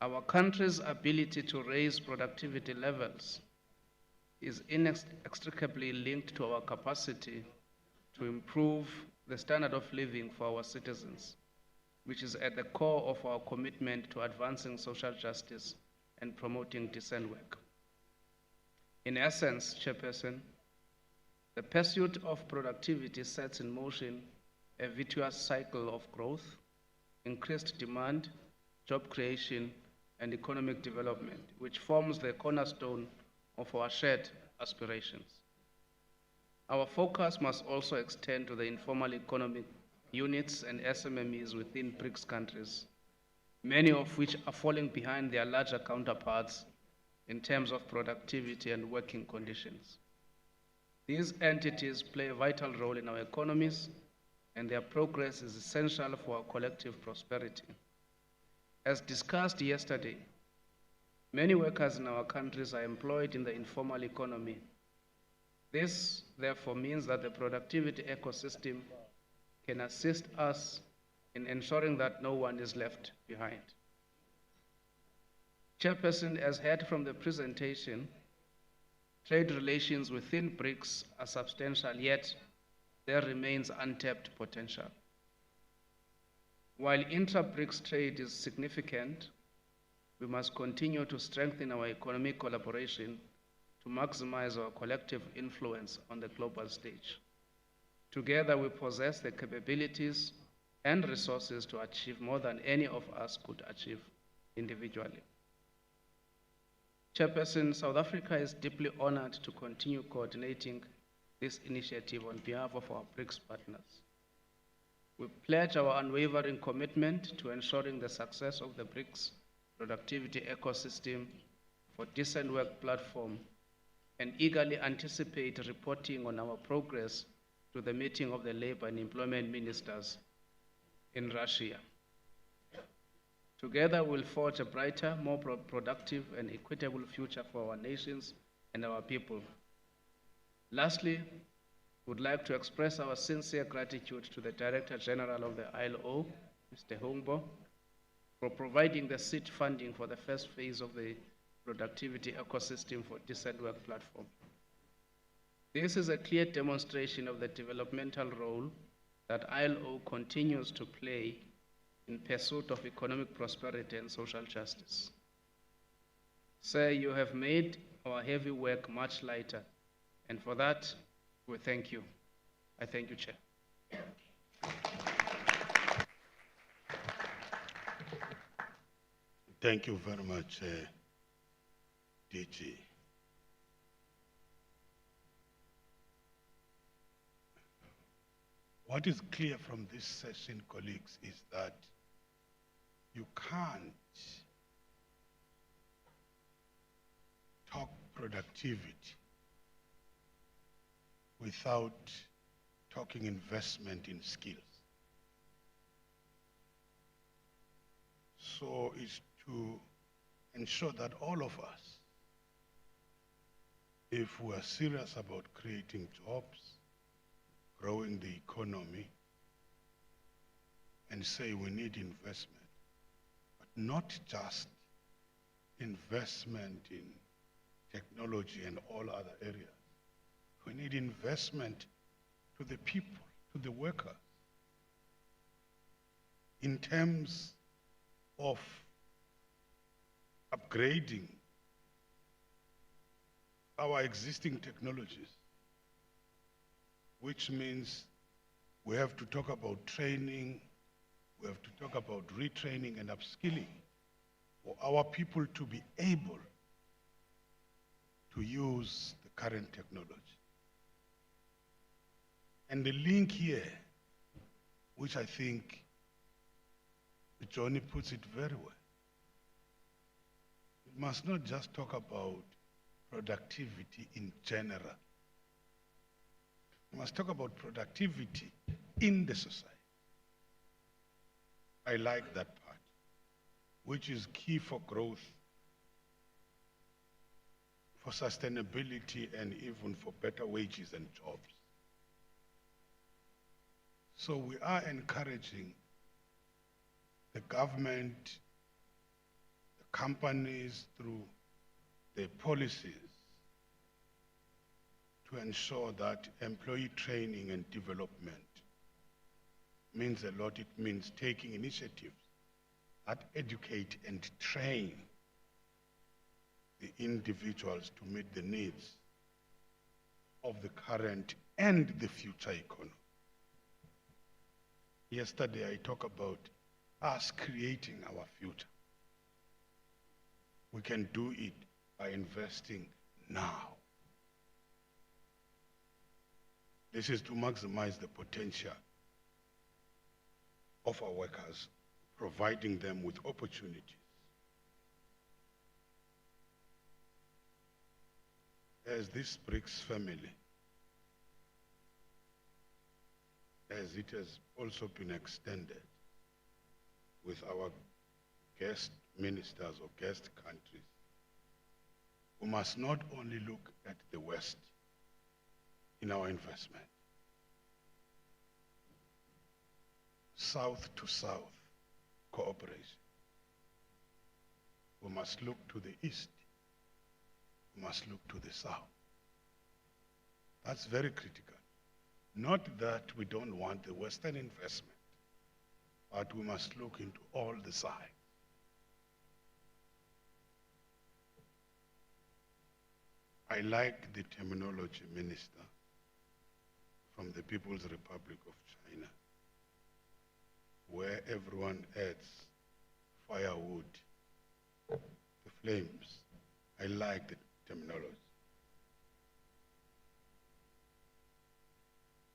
Our country's ability to raise productivity levels is inextricably linked to our capacity to improve the standard of living for our citizens, which is at the core of our commitment to advancing social justice and promoting decent work. In essence, Chairperson, the pursuit of productivity sets in motion a virtuous cycle of growth, increased demand, job creation, and economic development, which forms the cornerstone of our shared aspirations. Our focus must also extend to the informal economic units and SMMEs within BRICS countries, many of which are falling behind their larger counterparts in terms of productivity and working conditions. These entities play a vital role in our economies, and their progress is essential for our collective prosperity. As discussed yesterday, many workers in our countries are employed in the informal economy. This, therefore, means that the productivity ecosystem can assist us in ensuring that no one is left behind. Chairperson, as heard from the presentation, trade relations within BRICS are substantial, yet there remains untapped potential. While intra-BRICS trade is significant, we must continue to strengthen our economic collaboration to maximize our collective influence on the global stage. Together, we possess the capabilities and resources to achieve more than any of us could achieve individually. Chairperson, South Africa is deeply honored to continue coordinating this initiative on behalf of our BRICS partners. We pledge our unwavering commitment to ensuring the success of the BRICS productivity ecosystem for decent work platform and eagerly anticipate reporting on our progress to the meeting of the Labor and Employment Ministers in Russia. Together, we'll forge a brighter, more productive and equitable future for our nations and our people. Lastly, we would like to express our sincere gratitude to the Director General of the ILO, Mr. Humbo, for providing the seed funding for the first phase of the productivity ecosystem for decent work platform. This is a clear demonstration of the developmental role that ILO continues to play in pursuit of economic prosperity and social justice. Sir, you have made our heavy work much lighter, and for that, we thank you. I thank you, Chair. Thank you very much, DG. What is clear from this session, colleagues, is that you can't talk productivity without talking investment in skills. So it's to ensure that all of us, if we are serious about creating jobs, growing the economy, and say we need investment, but not just investment in technology and all other areas. We need investment to the people, to the workers, in terms of upgrading our existing technologies, which means we have to talk about training, we have to talk about retraining and upskilling for our people to be able to use the current technology. And the link here, which I think Johnny puts it very well, we must not just talk about productivity in general. We must talk about productivity in the society. I like that part, which is key for growth, for sustainability, and even for better wages and jobs. So we are encouraging the government, the companies, through their policies, to ensure that employee training and development means a lot. It means taking initiatives that educate and train the individuals to meet the needs of the current and the future economy. Yesterday I talked about us creating our future. We can do it by investing now. This is to maximize the potential of our workers, providing them with opportunities. As this BRICS family, as it has also been extended with our guest ministers or guest countries, we must not only look at the West in our investment. South to South cooperation. We must look to the East. We must look to the South. That's very critical. Not that we don't want the Western investment, but we must look into all the sides. I like the terminology, Minister, from the People's Republic of China, where everyone adds firewood to flames. I like the terminology.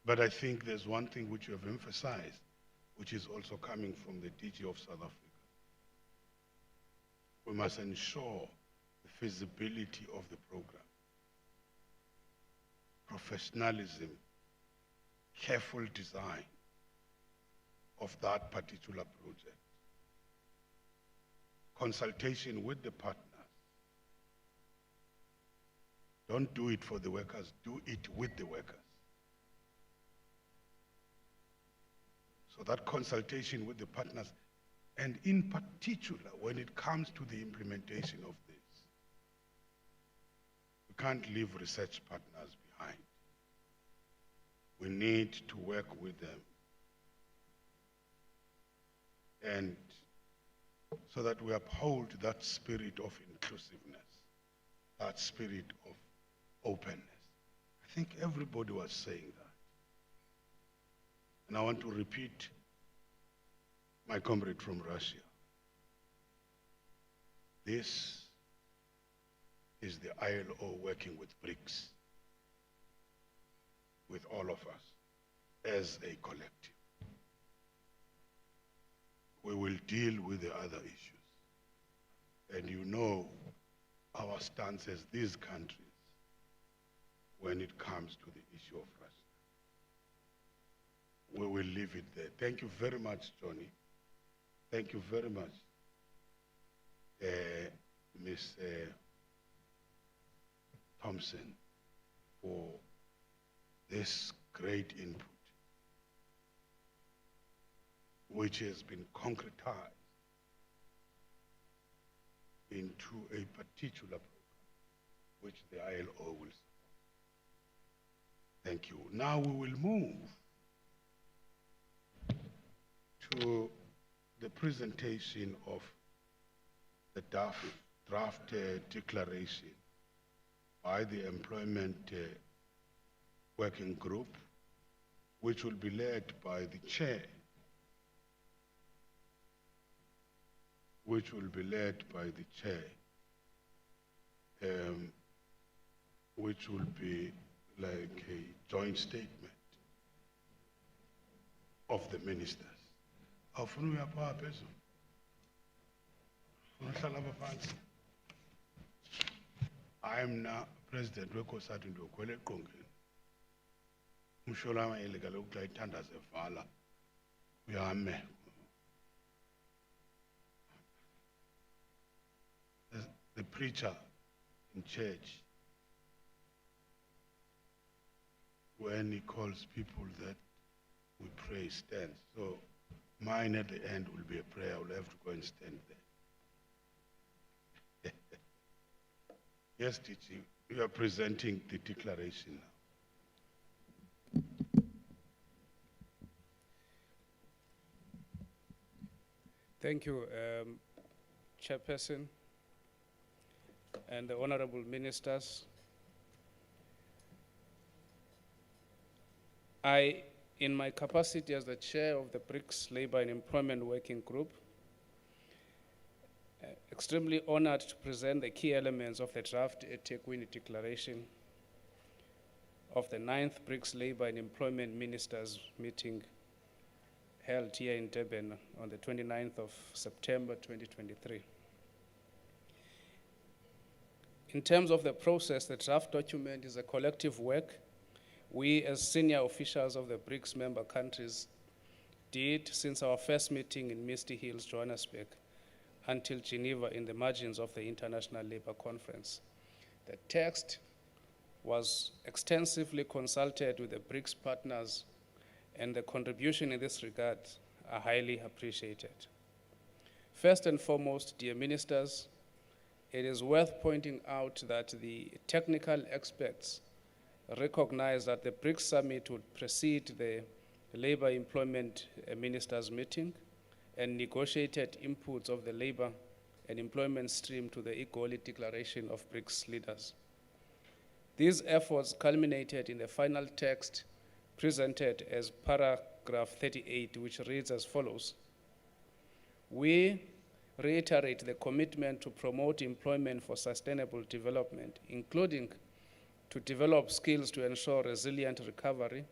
But I think there's one thing which you have emphasized, which is also coming from the DG of South Africa. We must ensure the feasibility of the program, professionalism, careful design of that particular project, consultation with the partners. Don't do it for the workers, do it with the workers. So that consultation with the partners, and in particular, when it comes to the implementation of this, we can't leave research partners behind. We need to work with them. And so that we uphold that spirit of inclusiveness, that spirit of openness. I think everybody was saying that. And I want to repeat my comrade from Russia. This is the ILO working with BRICS, with all of us as a collective. We will deal with the other issues. And you know our stance as these countries when it comes to the issue of Russia. We will leave it there. Thank you very much, Johnny. Thank you very much, Ms. Thompson, for this great input, which has been concretized into a particular program, which the ILO will support. Thank you. Now we will move to the presentation of the draft declaration by the Employment Working Group, which will be led by the chair, which will be like a joint statement of the ministers. I am now President Wekosati Ndokwele Kongeni. Msholama illegal ukla itanda zevala. Uyame. The preacher in church, when he calls people that we pray, stands. So mine at the end will be a prayer. I will have to go and stand there. Yes, teaching. You are presenting the declaration now. Thank you, Chairperson and the honorable ministers. I In my capacity as the chair of the BRICS Labor and Employment Working Group, extremely honored to present the key elements of the draft eThekwini Declaration of the 9th BRICS Labor and Employment Ministers meeting held here in Durban on the 29th of September 2023. In terms of the process, the draft document is a collective work we as senior officials of the BRICS member countries did since our first meeting in Misty Hills, Johannesburg, until Geneva in the margins of the International Labour Conference. The text was extensively consulted with the BRICS partners, and the contribution in this regard are highly appreciated. First and foremost, dear ministers, it is worth pointing out that the technical experts recognize that the BRICS summit would precede the Labour Employment Ministers meeting and negotiated inputs of the labor and employment stream to the Equality Declaration of BRICS leaders. These efforts culminated in the final text presented as paragraph 38, which reads as follows. We reiterate the commitment to promote employment for sustainable development, including to develop skills to ensure resilient recovery,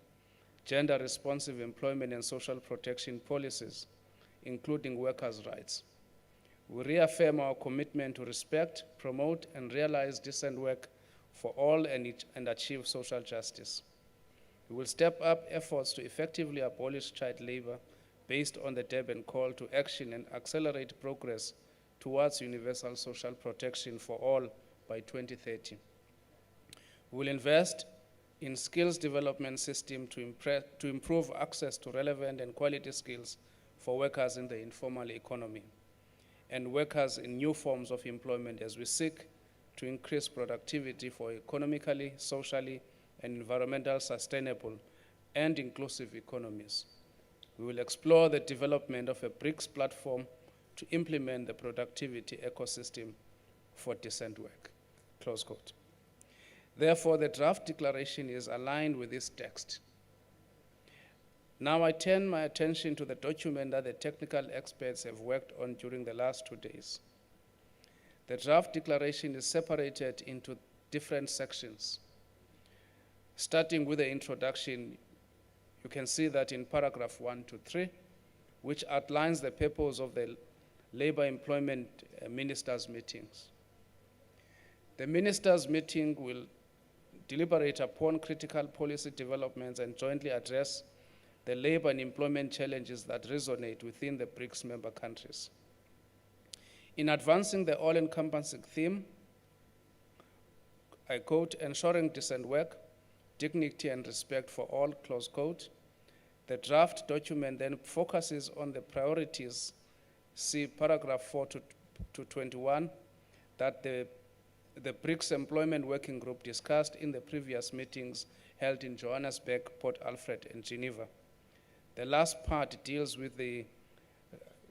gender-responsive employment and social protection policies, including workers' rights. We reaffirm our commitment to respect, promote, and realize decent work for all and achieve social justice. We will step up efforts to effectively abolish child labor based on the Durban call to action and accelerate progress towards universal social protection for all by 2030. We will invest in skills development system to improve access to relevant and quality skills for workers in the informal economy and workers in new forms of employment as we seek to increase productivity for economically, socially, and environmentally sustainable and inclusive economies. We will explore the development of a BRICS platform to implement the productivity ecosystem for decent work. Close quote. Therefore, the draft declaration is aligned with this text. Now I turn my attention to the document that the technical experts have worked on during the last 2 days. The draft declaration is separated into different sections. Starting with the introduction, you can see that in paragraph 1 to 3, which outlines the purpose of the Labor Employment Ministers meetings. The ministers meeting will deliberate upon critical policy developments and jointly address the labor and employment challenges that resonate within the BRICS member countries. In advancing the all-encompassing theme, I quote, ensuring decent work, dignity and respect for all, close quote, the draft document then focuses on the priorities, see paragraph 4 to 21, that the BRICS Employment Working Group discussed in the previous meetings held in Johannesburg, Port Alfred, and Geneva. The last part deals with the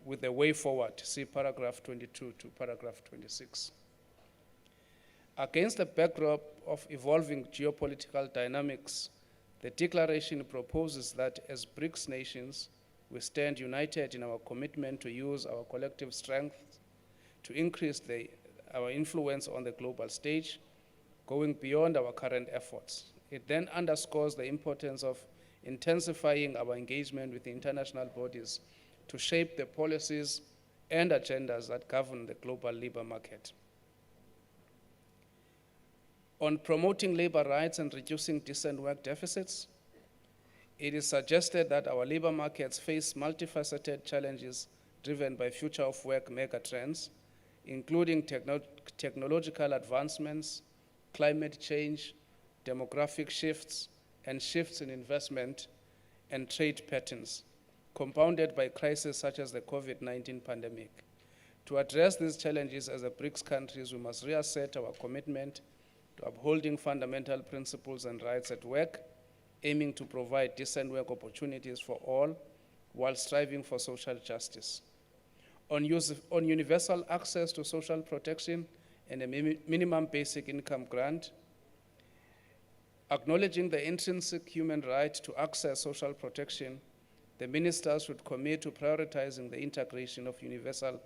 way forward, see paragraph 22 to paragraph 26. Against the backdrop of evolving geopolitical dynamics, the declaration proposes that as BRICS nations, we stand united in our commitment to use our collective strength to increase our influence on the global stage, going beyond our current efforts. It then underscores the importance of intensifying our engagement with international bodies to shape the policies and agendas that govern the global labor market. On promoting labor rights and reducing decent work deficits, it is suggested that our labor markets face multifaceted challenges driven by future of work megatrends, including technological advancements, climate change, demographic shifts, and shifts in investment and trade patterns, compounded by crises such as the COVID-19 pandemic. To address these challenges as a BRICS countries, we must reassert our commitment to upholding fundamental principles and rights at work, aiming to provide decent work opportunities for all while striving for social justice. On universal access to social protection and a minimum basic income grant, Acknowledging the intrinsic human right to access social protection, the ministers should commit to prioritizing the integration of universal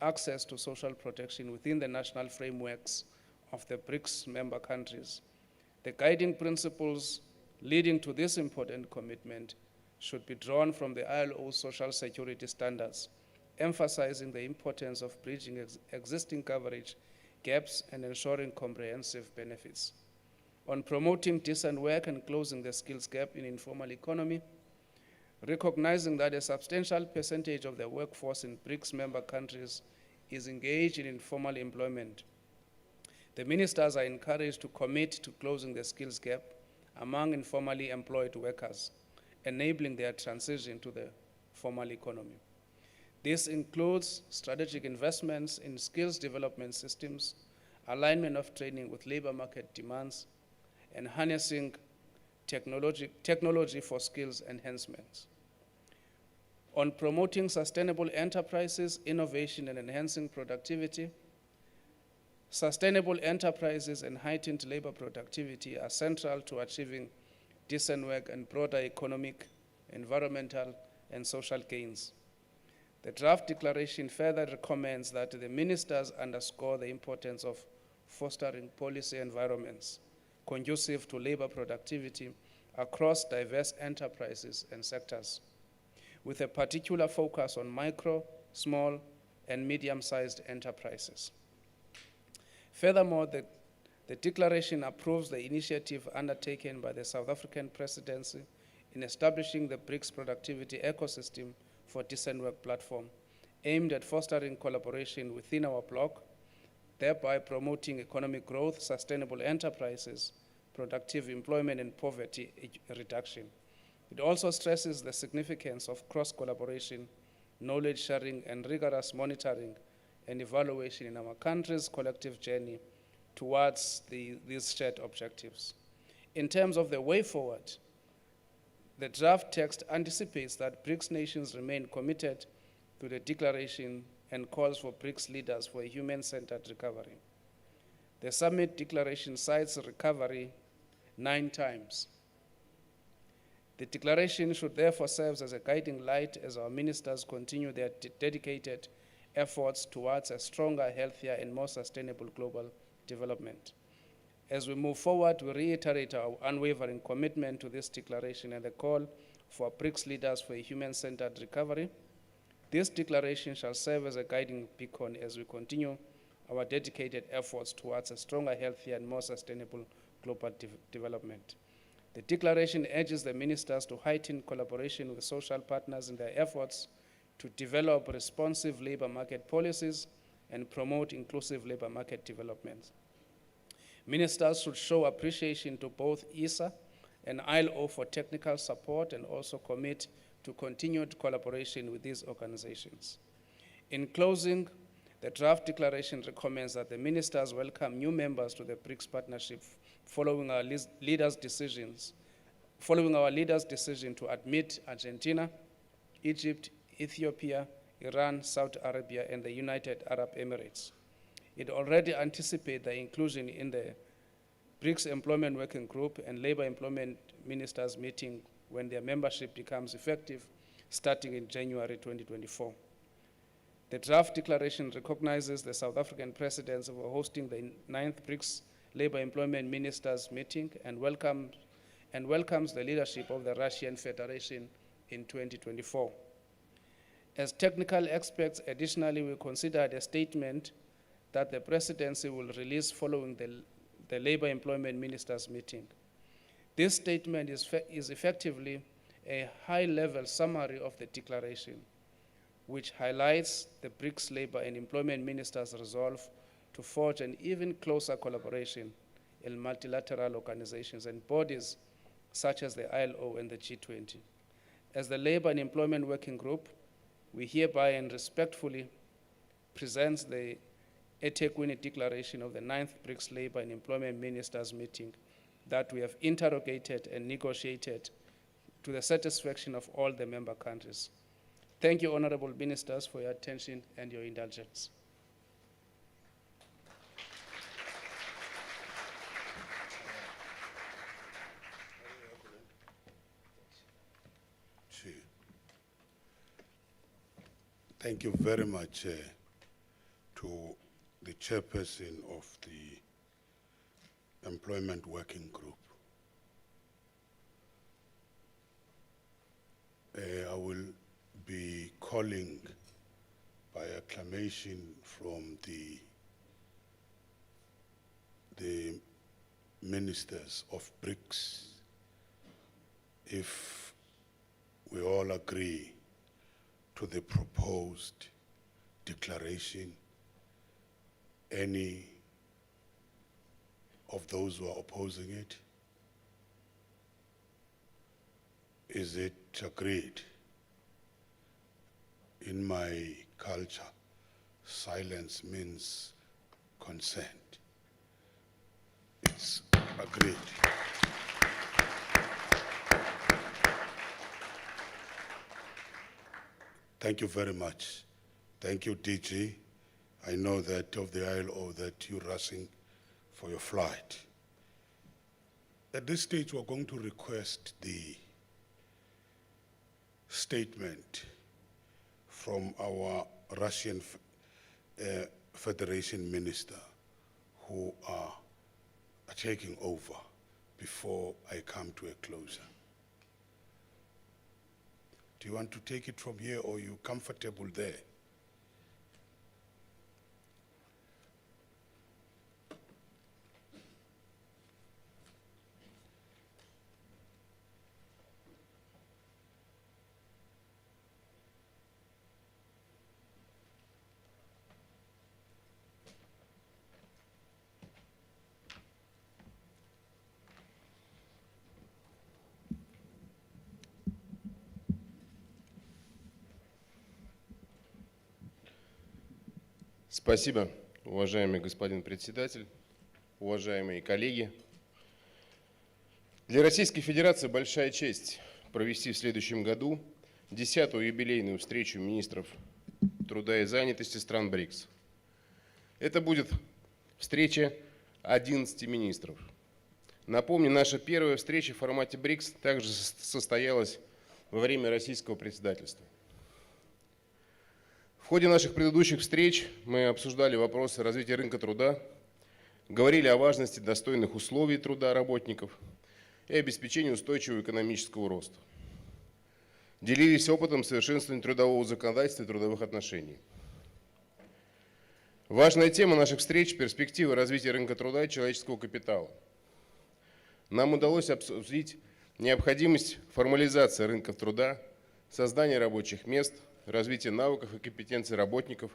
access to social protection within the national frameworks of the BRICS member countries. The guiding principles leading to this important commitment should be drawn from the ILO social security standards, emphasizing the importance of bridging existing coverage gaps and ensuring comprehensive benefits. On promoting decent work and closing the skills gap in informal economy, recognizing that a substantial percentage of the workforce in BRICS member countries is engaged in informal employment, the ministers are encouraged to commit to closing the skills gap among informally employed workers, enabling their transition to the formal economy. This includes strategic investments in skills development systems, alignment of training with labor market demands, and harnessing technology for skills enhancements. On promoting sustainable enterprises, innovation, and enhancing productivity, sustainable enterprises and heightened labor productivity are central to achieving decent work and broader economic, environmental, and social gains. The draft declaration further recommends that the ministers underscore the importance of fostering policy environments conducive to labor productivity across diverse enterprises and sectors, with a particular focus on micro, small, and medium-sized enterprises. Furthermore, the declaration approves the initiative undertaken by the South African presidency in establishing the BRICS Productivity Ecosystem for Decent Work platform, aimed at fostering collaboration within our bloc, thereby promoting economic growth, sustainable enterprises, productive employment, and poverty reduction. It also stresses the significance of cross-collaboration, knowledge sharing, and rigorous monitoring and evaluation in our country's collective journey towards these shared objectives. In terms of the way forward, the draft text anticipates that BRICS nations remain committed to the declaration and calls for BRICS leaders for a human-centered recovery. The summit declaration cites recovery 9 times. The declaration should therefore serve as a guiding light as our ministers continue their dedicated efforts towards a stronger, healthier, and more sustainable global development. As we move forward, we reiterate our unwavering commitment to this declaration and the call for BRICS leaders for a human-centered recovery. This declaration shall serve as a guiding beacon as we continue our dedicated efforts towards a stronger, healthier, and more sustainable global development. The declaration urges the ministers to heighten collaboration with social partners in their efforts to develop responsive labor market policies and promote inclusive labor market development. Ministers should show appreciation to both ISA and ILO for technical support and also commit to continued collaboration with these organizations. In closing, the draft declaration recommends that the ministers welcome new members to the BRICS partnership following our leaders' decision to admit Argentina, Egypt, Ethiopia, Iran, Saudi Arabia, and the United Arab Emirates. It already anticipates the inclusion in the BRICS Employment Working Group and Labor Employment Ministers meeting when their membership becomes effective starting in January 2024. The draft declaration recognizes the South African presidency for hosting the 9th BRICS Labor Employment Ministers meeting and welcomes the leadership of the Russian Federation in 2024. As technical experts, additionally, we considered a statement that the presidency will release following the Labor Employment Ministers meeting. This statement is effectively a high-level summary of the declaration, which highlights the BRICS Labor and Employment Ministers' resolve to forge an even closer collaboration in multilateral organizations and bodies such as the ILO and the G20. As the Labor and Employment Working Group, we hereby and respectfully present the eThekwini Declaration of the 9th BRICS Labor and Employment Ministers meeting that we have interrogated and negotiated to the satisfaction of all the member countries. Thank you, Honorable Ministers, for your attention and your indulgence. Thank you very much to the chairperson of the Employment Working Group. I will be calling by acclamation from the ministers of BRICS if we all agree to the proposed declaration. Any of those who are opposing it? Is it agreed? In my culture, silence means consent. It's agreed. Thank you very much. Thank you, DG. I know that of the ILO that you're rushing for your flight. At this stage, we're going to request the statement from our Russian Federation minister who are taking over before I come to a closure. Do you want to take it from here, or are you comfortable there? Спасибо, уважаемый господин председатель, уважаемые коллеги. Для Российской Федерации большая честь провести в следующем году 10-ю юбилейную встречу министров труда и занятости стран БРИКС. Это будет встреча 11 министров. Напомню, наша первая встреча в формате БРИКС также состоялась во время российского председательства. В ходе наших предыдущих встреч мы обсуждали вопросы развития рынка труда, говорили о важности достойных условий труда работников и обеспечении устойчивого экономического роста. Делились опытом совершенствования трудового законодательства и трудовых отношений. Важная тема наших встреч – перспективы развития рынка труда и человеческого капитала. Нам удалось обсудить необходимость формализации рынков труда, создания рабочих мест, развитие навыков и компетенций работников,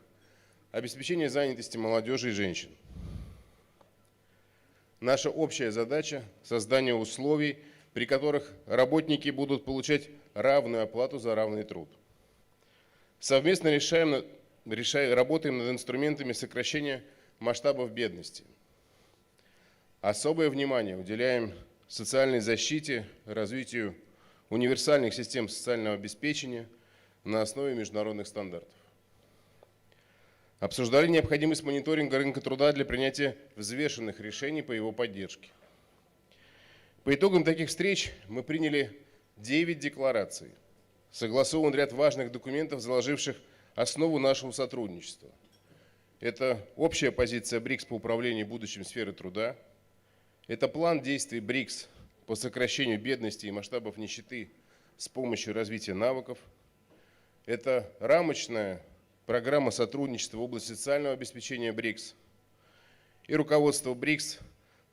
обеспечение занятости молодежи и женщин. Наша общая задача – создание условий, при которых работники будут получать равную оплату за равный труд. Совместно работаем над инструментами сокращения масштабов бедности. Особое внимание уделяем социальной защите, развитию универсальных систем социального обеспечения на основе международных стандартов. Обсуждали необходимость мониторинга рынка труда для принятия взвешенных решений по его поддержке. По итогам таких встреч мы приняли 9 деклараций, согласован ряд важных документов, заложивших основу нашего сотрудничества. Это общая позиция БРИКС по управлению будущим сферы труда, это план действий БРИКС по сокращению бедности и масштабов нищеты с помощью развития навыков, это рамочная программа сотрудничества в области социального обеспечения БРИКС и руководство БРИКС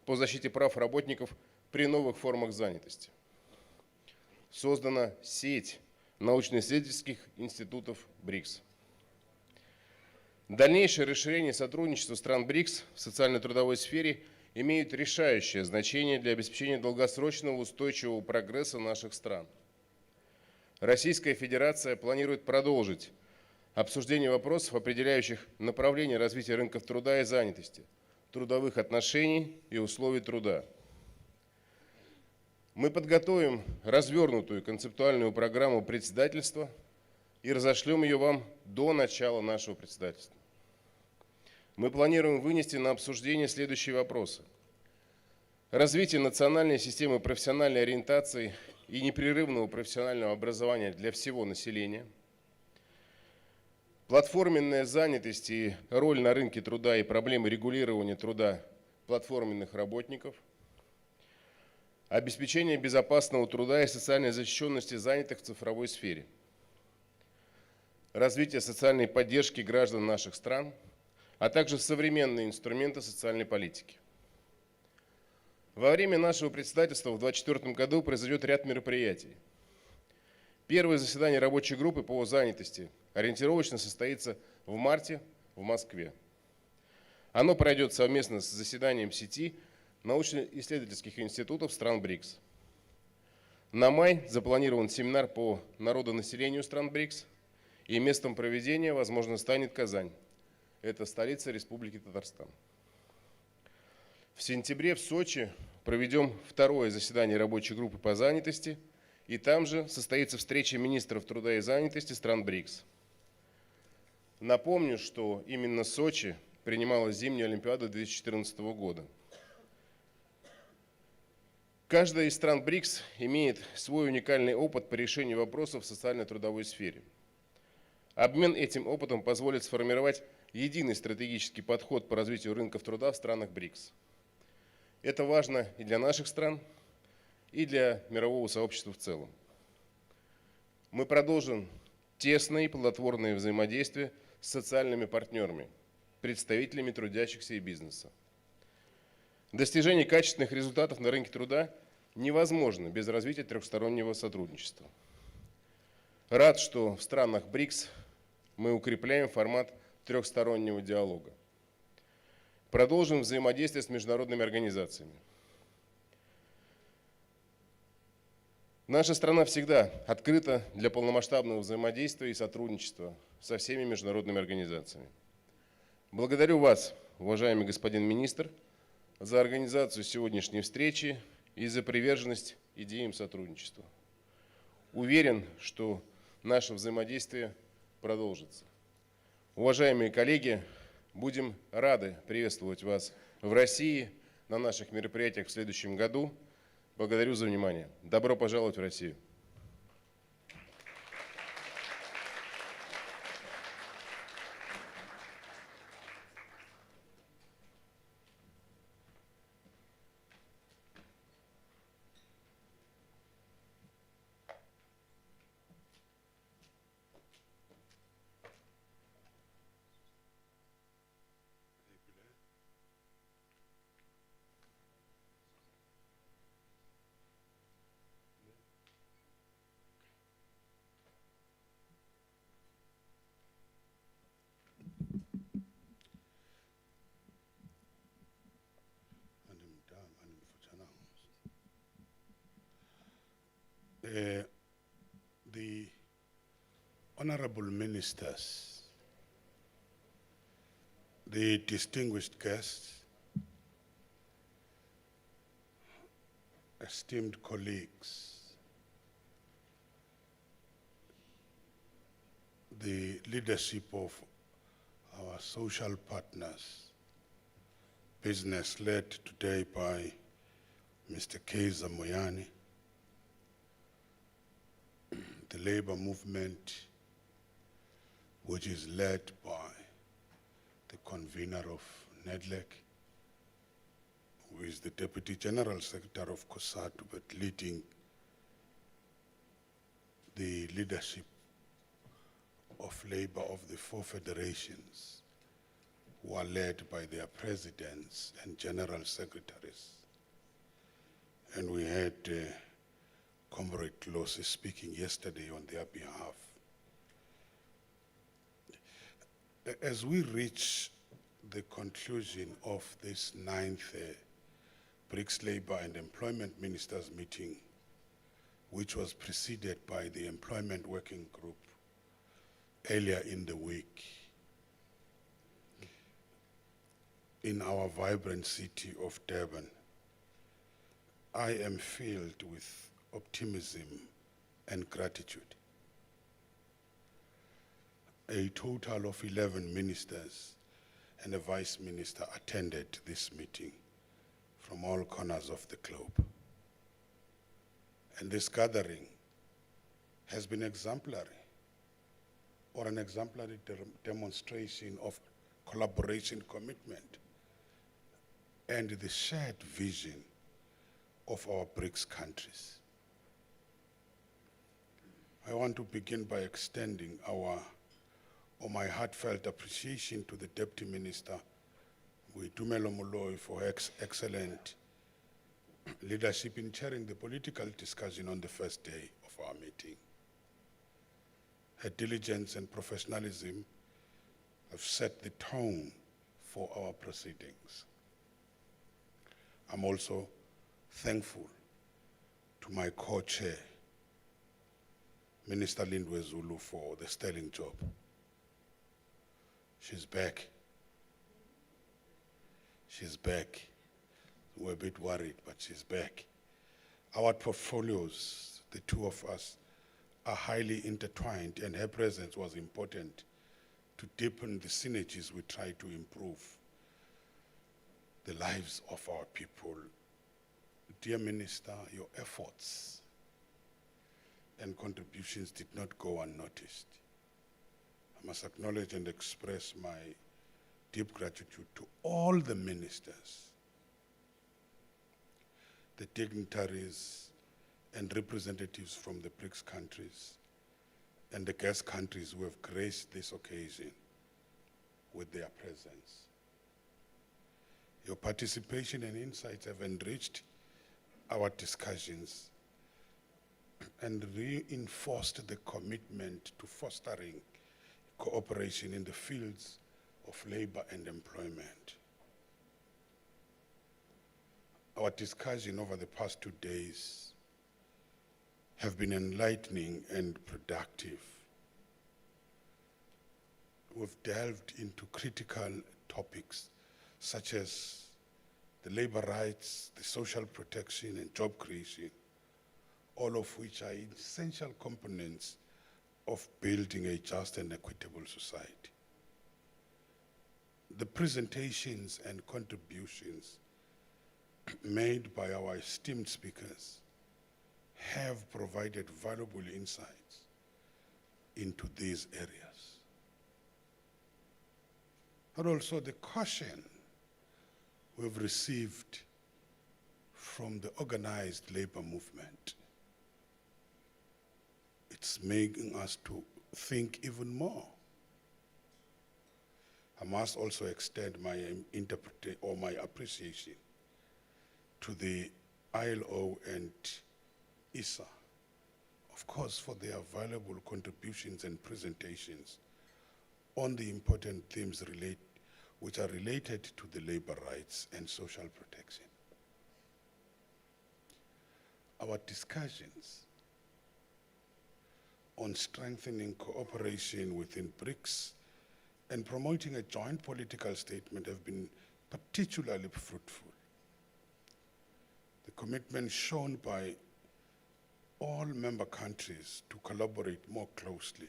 по защите прав работников при новых формах занятости. Создана сеть научно-исследовательских институтов БРИКС. Дальнейшее расширение сотрудничества стран БРИКС в социально-трудовой сфере имеет решающее значение для обеспечения долгосрочного устойчивого прогресса наших стран. Российская Федерация планирует продолжить обсуждение вопросов, определяющих направление развития рынков труда и занятости, трудовых отношений и условий труда. Мы подготовим развернутую концептуальную программу председательства и разошлем ее вам до начала нашего председательства. Мы планируем вынести на обсуждение следующие вопросы. Развитие национальной системы профессиональной ориентации и непрерывного профессионального образования для всего населения. Платформенная занятость и роль на рынке труда и проблемы регулирования труда платформенных работников, обеспечение безопасного труда и социальной защищенности занятых в цифровой сфере, развитие социальной поддержки граждан наших стран, а также современные инструменты социальной политики. Во время нашего председательства в 2024 году произойдет ряд мероприятий. Первое заседание рабочей группы по занятости ориентировочно состоится в марте в Москве. Оно пройдет совместно с заседанием сети научно-исследовательских институтов стран БРИКС. На май запланирован семинар по народонаселению стран БРИКС, и местом проведения, возможно, станет Казань. Это столица Республики Татарстан. В сентябре в Сочи проведем второе заседание рабочей группы по занятости, и там же состоится встреча министров труда и занятости стран БРИКС. Напомню, что именно Сочи принимала зимнюю Олимпиаду 2014 года. Каждая из стран БРИКС имеет свой уникальный опыт по решению вопросов в социально-трудовой сфере. Обмен этим опытом позволит сформировать единый стратегический подход по развитию рынков труда в странах БРИКС. Это важно и для наших стран, и для мирового сообщества в целом. Мы продолжим тесное и плодотворное взаимодействие с социальными партнерами, представителями трудящихся и бизнеса. Достижение качественных результатов на рынке труда невозможно без развития трехстороннего сотрудничества. Рад, что в странах БРИКС мы укрепляем формат трехстороннего диалога. Продолжим взаимодействие с международными организациями. Наша страна всегда открыта для полномасштабного взаимодействия и сотрудничества со всеми международными организациями. Благодарю вас, уважаемый господин министр, за организацию сегодняшней встречи и за приверженность идеям сотрудничества. Уверен, что наше взаимодействие продолжится. Уважаемые коллеги, будем рады приветствовать вас в России на наших мероприятиях в следующем году. Благодарю за внимание. Добро пожаловать в Россию. The honorable ministers, the distinguished guests, esteemed colleagues, the leadership of our social partners, business led today by Mr. Keza Moyani, the labor movement, which is led by the convener of NEDLEC, who is the Deputy General Secretary of COSATU, but leading the leadership of labor of the 4 federations, who are led by their presidents and general secretaries. And we had Comrade Klose speaking yesterday on their behalf. As we reach the conclusion of this 9th BRICS Labor and Employment Ministers meeting, which was preceded by the Employment Working Group earlier in the week, in our vibrant city of Durban, I am filled with optimism and gratitude. A total of 11 ministers and a vice minister attended this meeting from all corners of the globe. And this gathering has been exemplary. or an exemplary demonstration of collaboration commitment and the shared vision of our BRICS countries. I want to begin by extending my heartfelt appreciation to the Deputy Minister, Boitumelo Moloi, for her excellent leadership in chairing the political discussion on the first day of our meeting. Her diligence and professionalism have set the tone for our proceedings. I'm also thankful to my co-chair, Minister Lindwe Zulu, for the sterling job. She's back. She's back. We're a bit worried, but she's back. Our portfolios, the two of us, are highly intertwined, and her presence was important to deepen the synergies we try to improve the lives of our people. Dear Minister, your efforts and contributions did not go unnoticed. I must acknowledge and express my deep gratitude to all the ministers, the dignitaries and representatives from the BRICS countries and the guest countries who have graced this occasion with their presence. Your participation and insights have enriched our discussions and reinforced the commitment to fostering cooperation in the fields of labor and employment. Our discussion over the past 2 days have been enlightening and productive. We've delved into critical topics such as the labor rights, the social protection, and job creation, all of which are essential components of building a just and equitable society. The presentations and contributions made by our esteemed speakers have provided valuable insights into these areas. But also the caution we've received from the organized labor movement. It's making us to think even more. I must also extend my my appreciation to the ILO and ISA, of course, for their valuable contributions and presentations on the important themes which are related to the labor rights and social protection. Our discussions on strengthening cooperation within BRICS and promoting a joint political statement have been particularly fruitful. The commitment shown by all member countries to collaborate more closely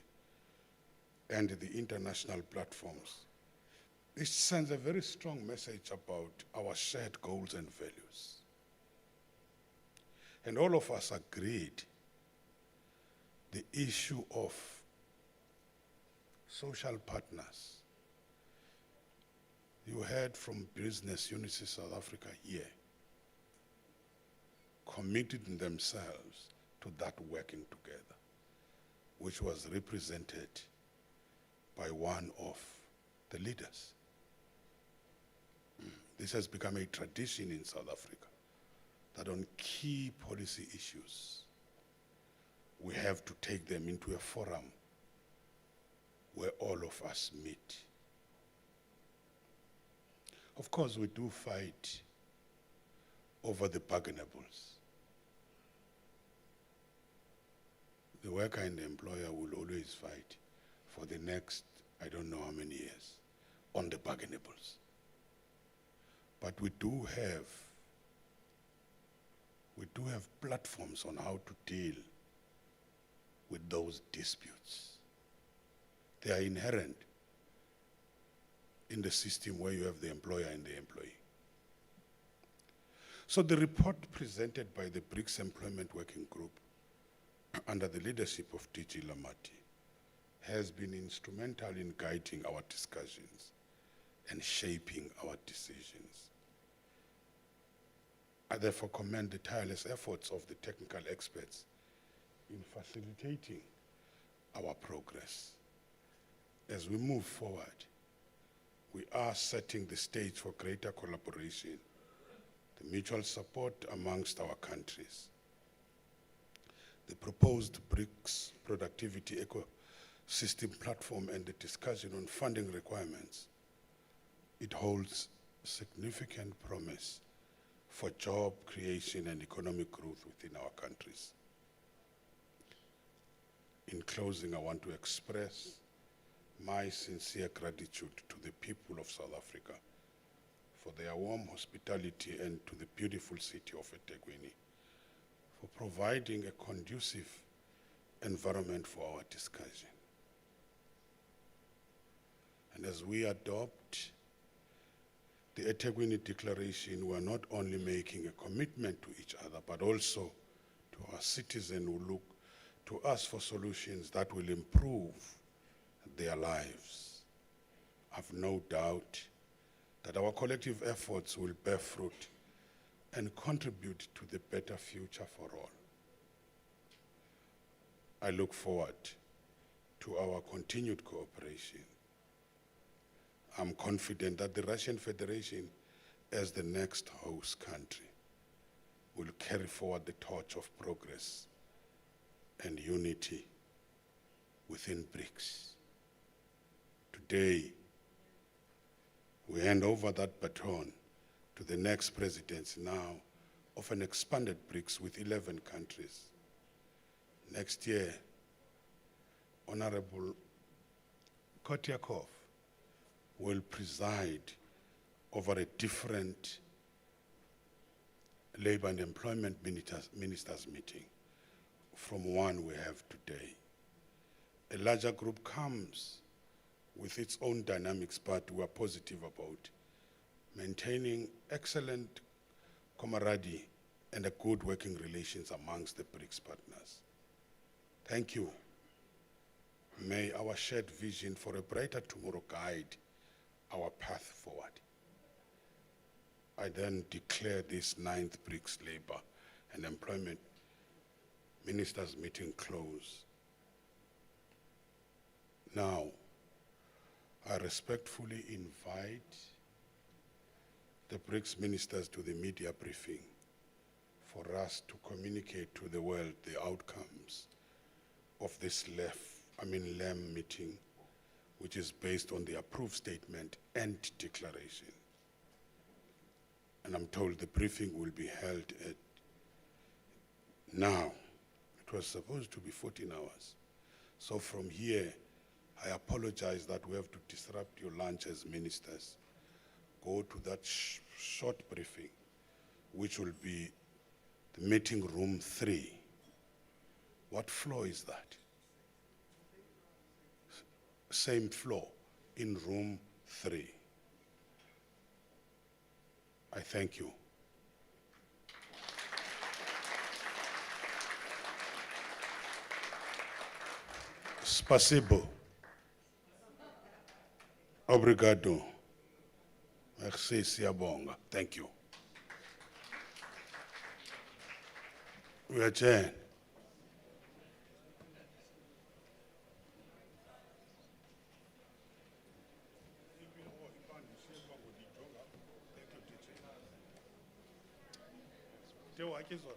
and the international platforms, it sends a very strong message about our shared goals and values. And all of us agreed the issue of social partners. You heard from Business Unity South Africa here, committed themselves to that working together, which was represented by one of the leaders. This has become a tradition in South Africa, that on key policy issues, we have to take them into a forum where all of us meet. Of course, we do fight over the bargaiнаbles. The worker and the employer will always fight for the next, I don't know how many years, on the bargaiнаbles. But we do have platforms on how to deal with those disputes. They are inherent in the system where you have the employer and the employee. So the report presented by the BRICS Employment Working Group under the leadership of DG Lamati has been instrumental in guiding our discussions and shaping our decisions. I therefore commend the tireless efforts of the technical experts in facilitating our progress. As we move forward, we are setting the stage for greater collaboration, the mutual support amongst our countries. The proposed BRICS productivity ecosystem platform and the discussion on funding requirements, it holds significant promise for job creation and economic growth within our countries. In closing, I want to express my sincere gratitude to the people of South Africa for their warm hospitality and to the beautiful city of eThekwini for providing a conducive environment for our discussion. And as we adopt the eThekwini Declaration, we are not only making a commitment to each other, but also to our citizens who look to us for solutions that will improve their lives. I've no doubt that our collective efforts will bear fruit and contribute to the better future for all. I look forward to our continued cooperation. I'm confident that the Russian Federation, as the next host country, will carry forward the torch of progress and unity within BRICS. Today, we hand over that baton to the next presidency now of an expanded BRICS with 11 countries. Next year, Honorable Kotyakov will preside over a different labor and employment ministers meeting from one we have today. A larger group comes with its own dynamics, but we are positive about maintaining excellent camaraderie and a good working relations amongst the BRICS partners. Thank you. May our shared vision for a brighter tomorrow guide our path forward. I then declare this 9th BRICS Labor and Employment Ministers meeting closed. Now, I respectfully invite the BRICS ministers to the media briefing for us to communicate to the world the outcomes of this LEM meeting, which is based on the approved statement and declaration. And I'm told the briefing will be held at now. It was supposed to be 14 hours. So from here, I apologize that we have to disrupt your lunch as ministers. Go to that short briefing, which will be the meeting room 3. What floor is that? Same floor, in room 3. I thank you. Spasibo. Obrigado. Merci, siyabonga. Thank you. We adjourn. Teu aqui só.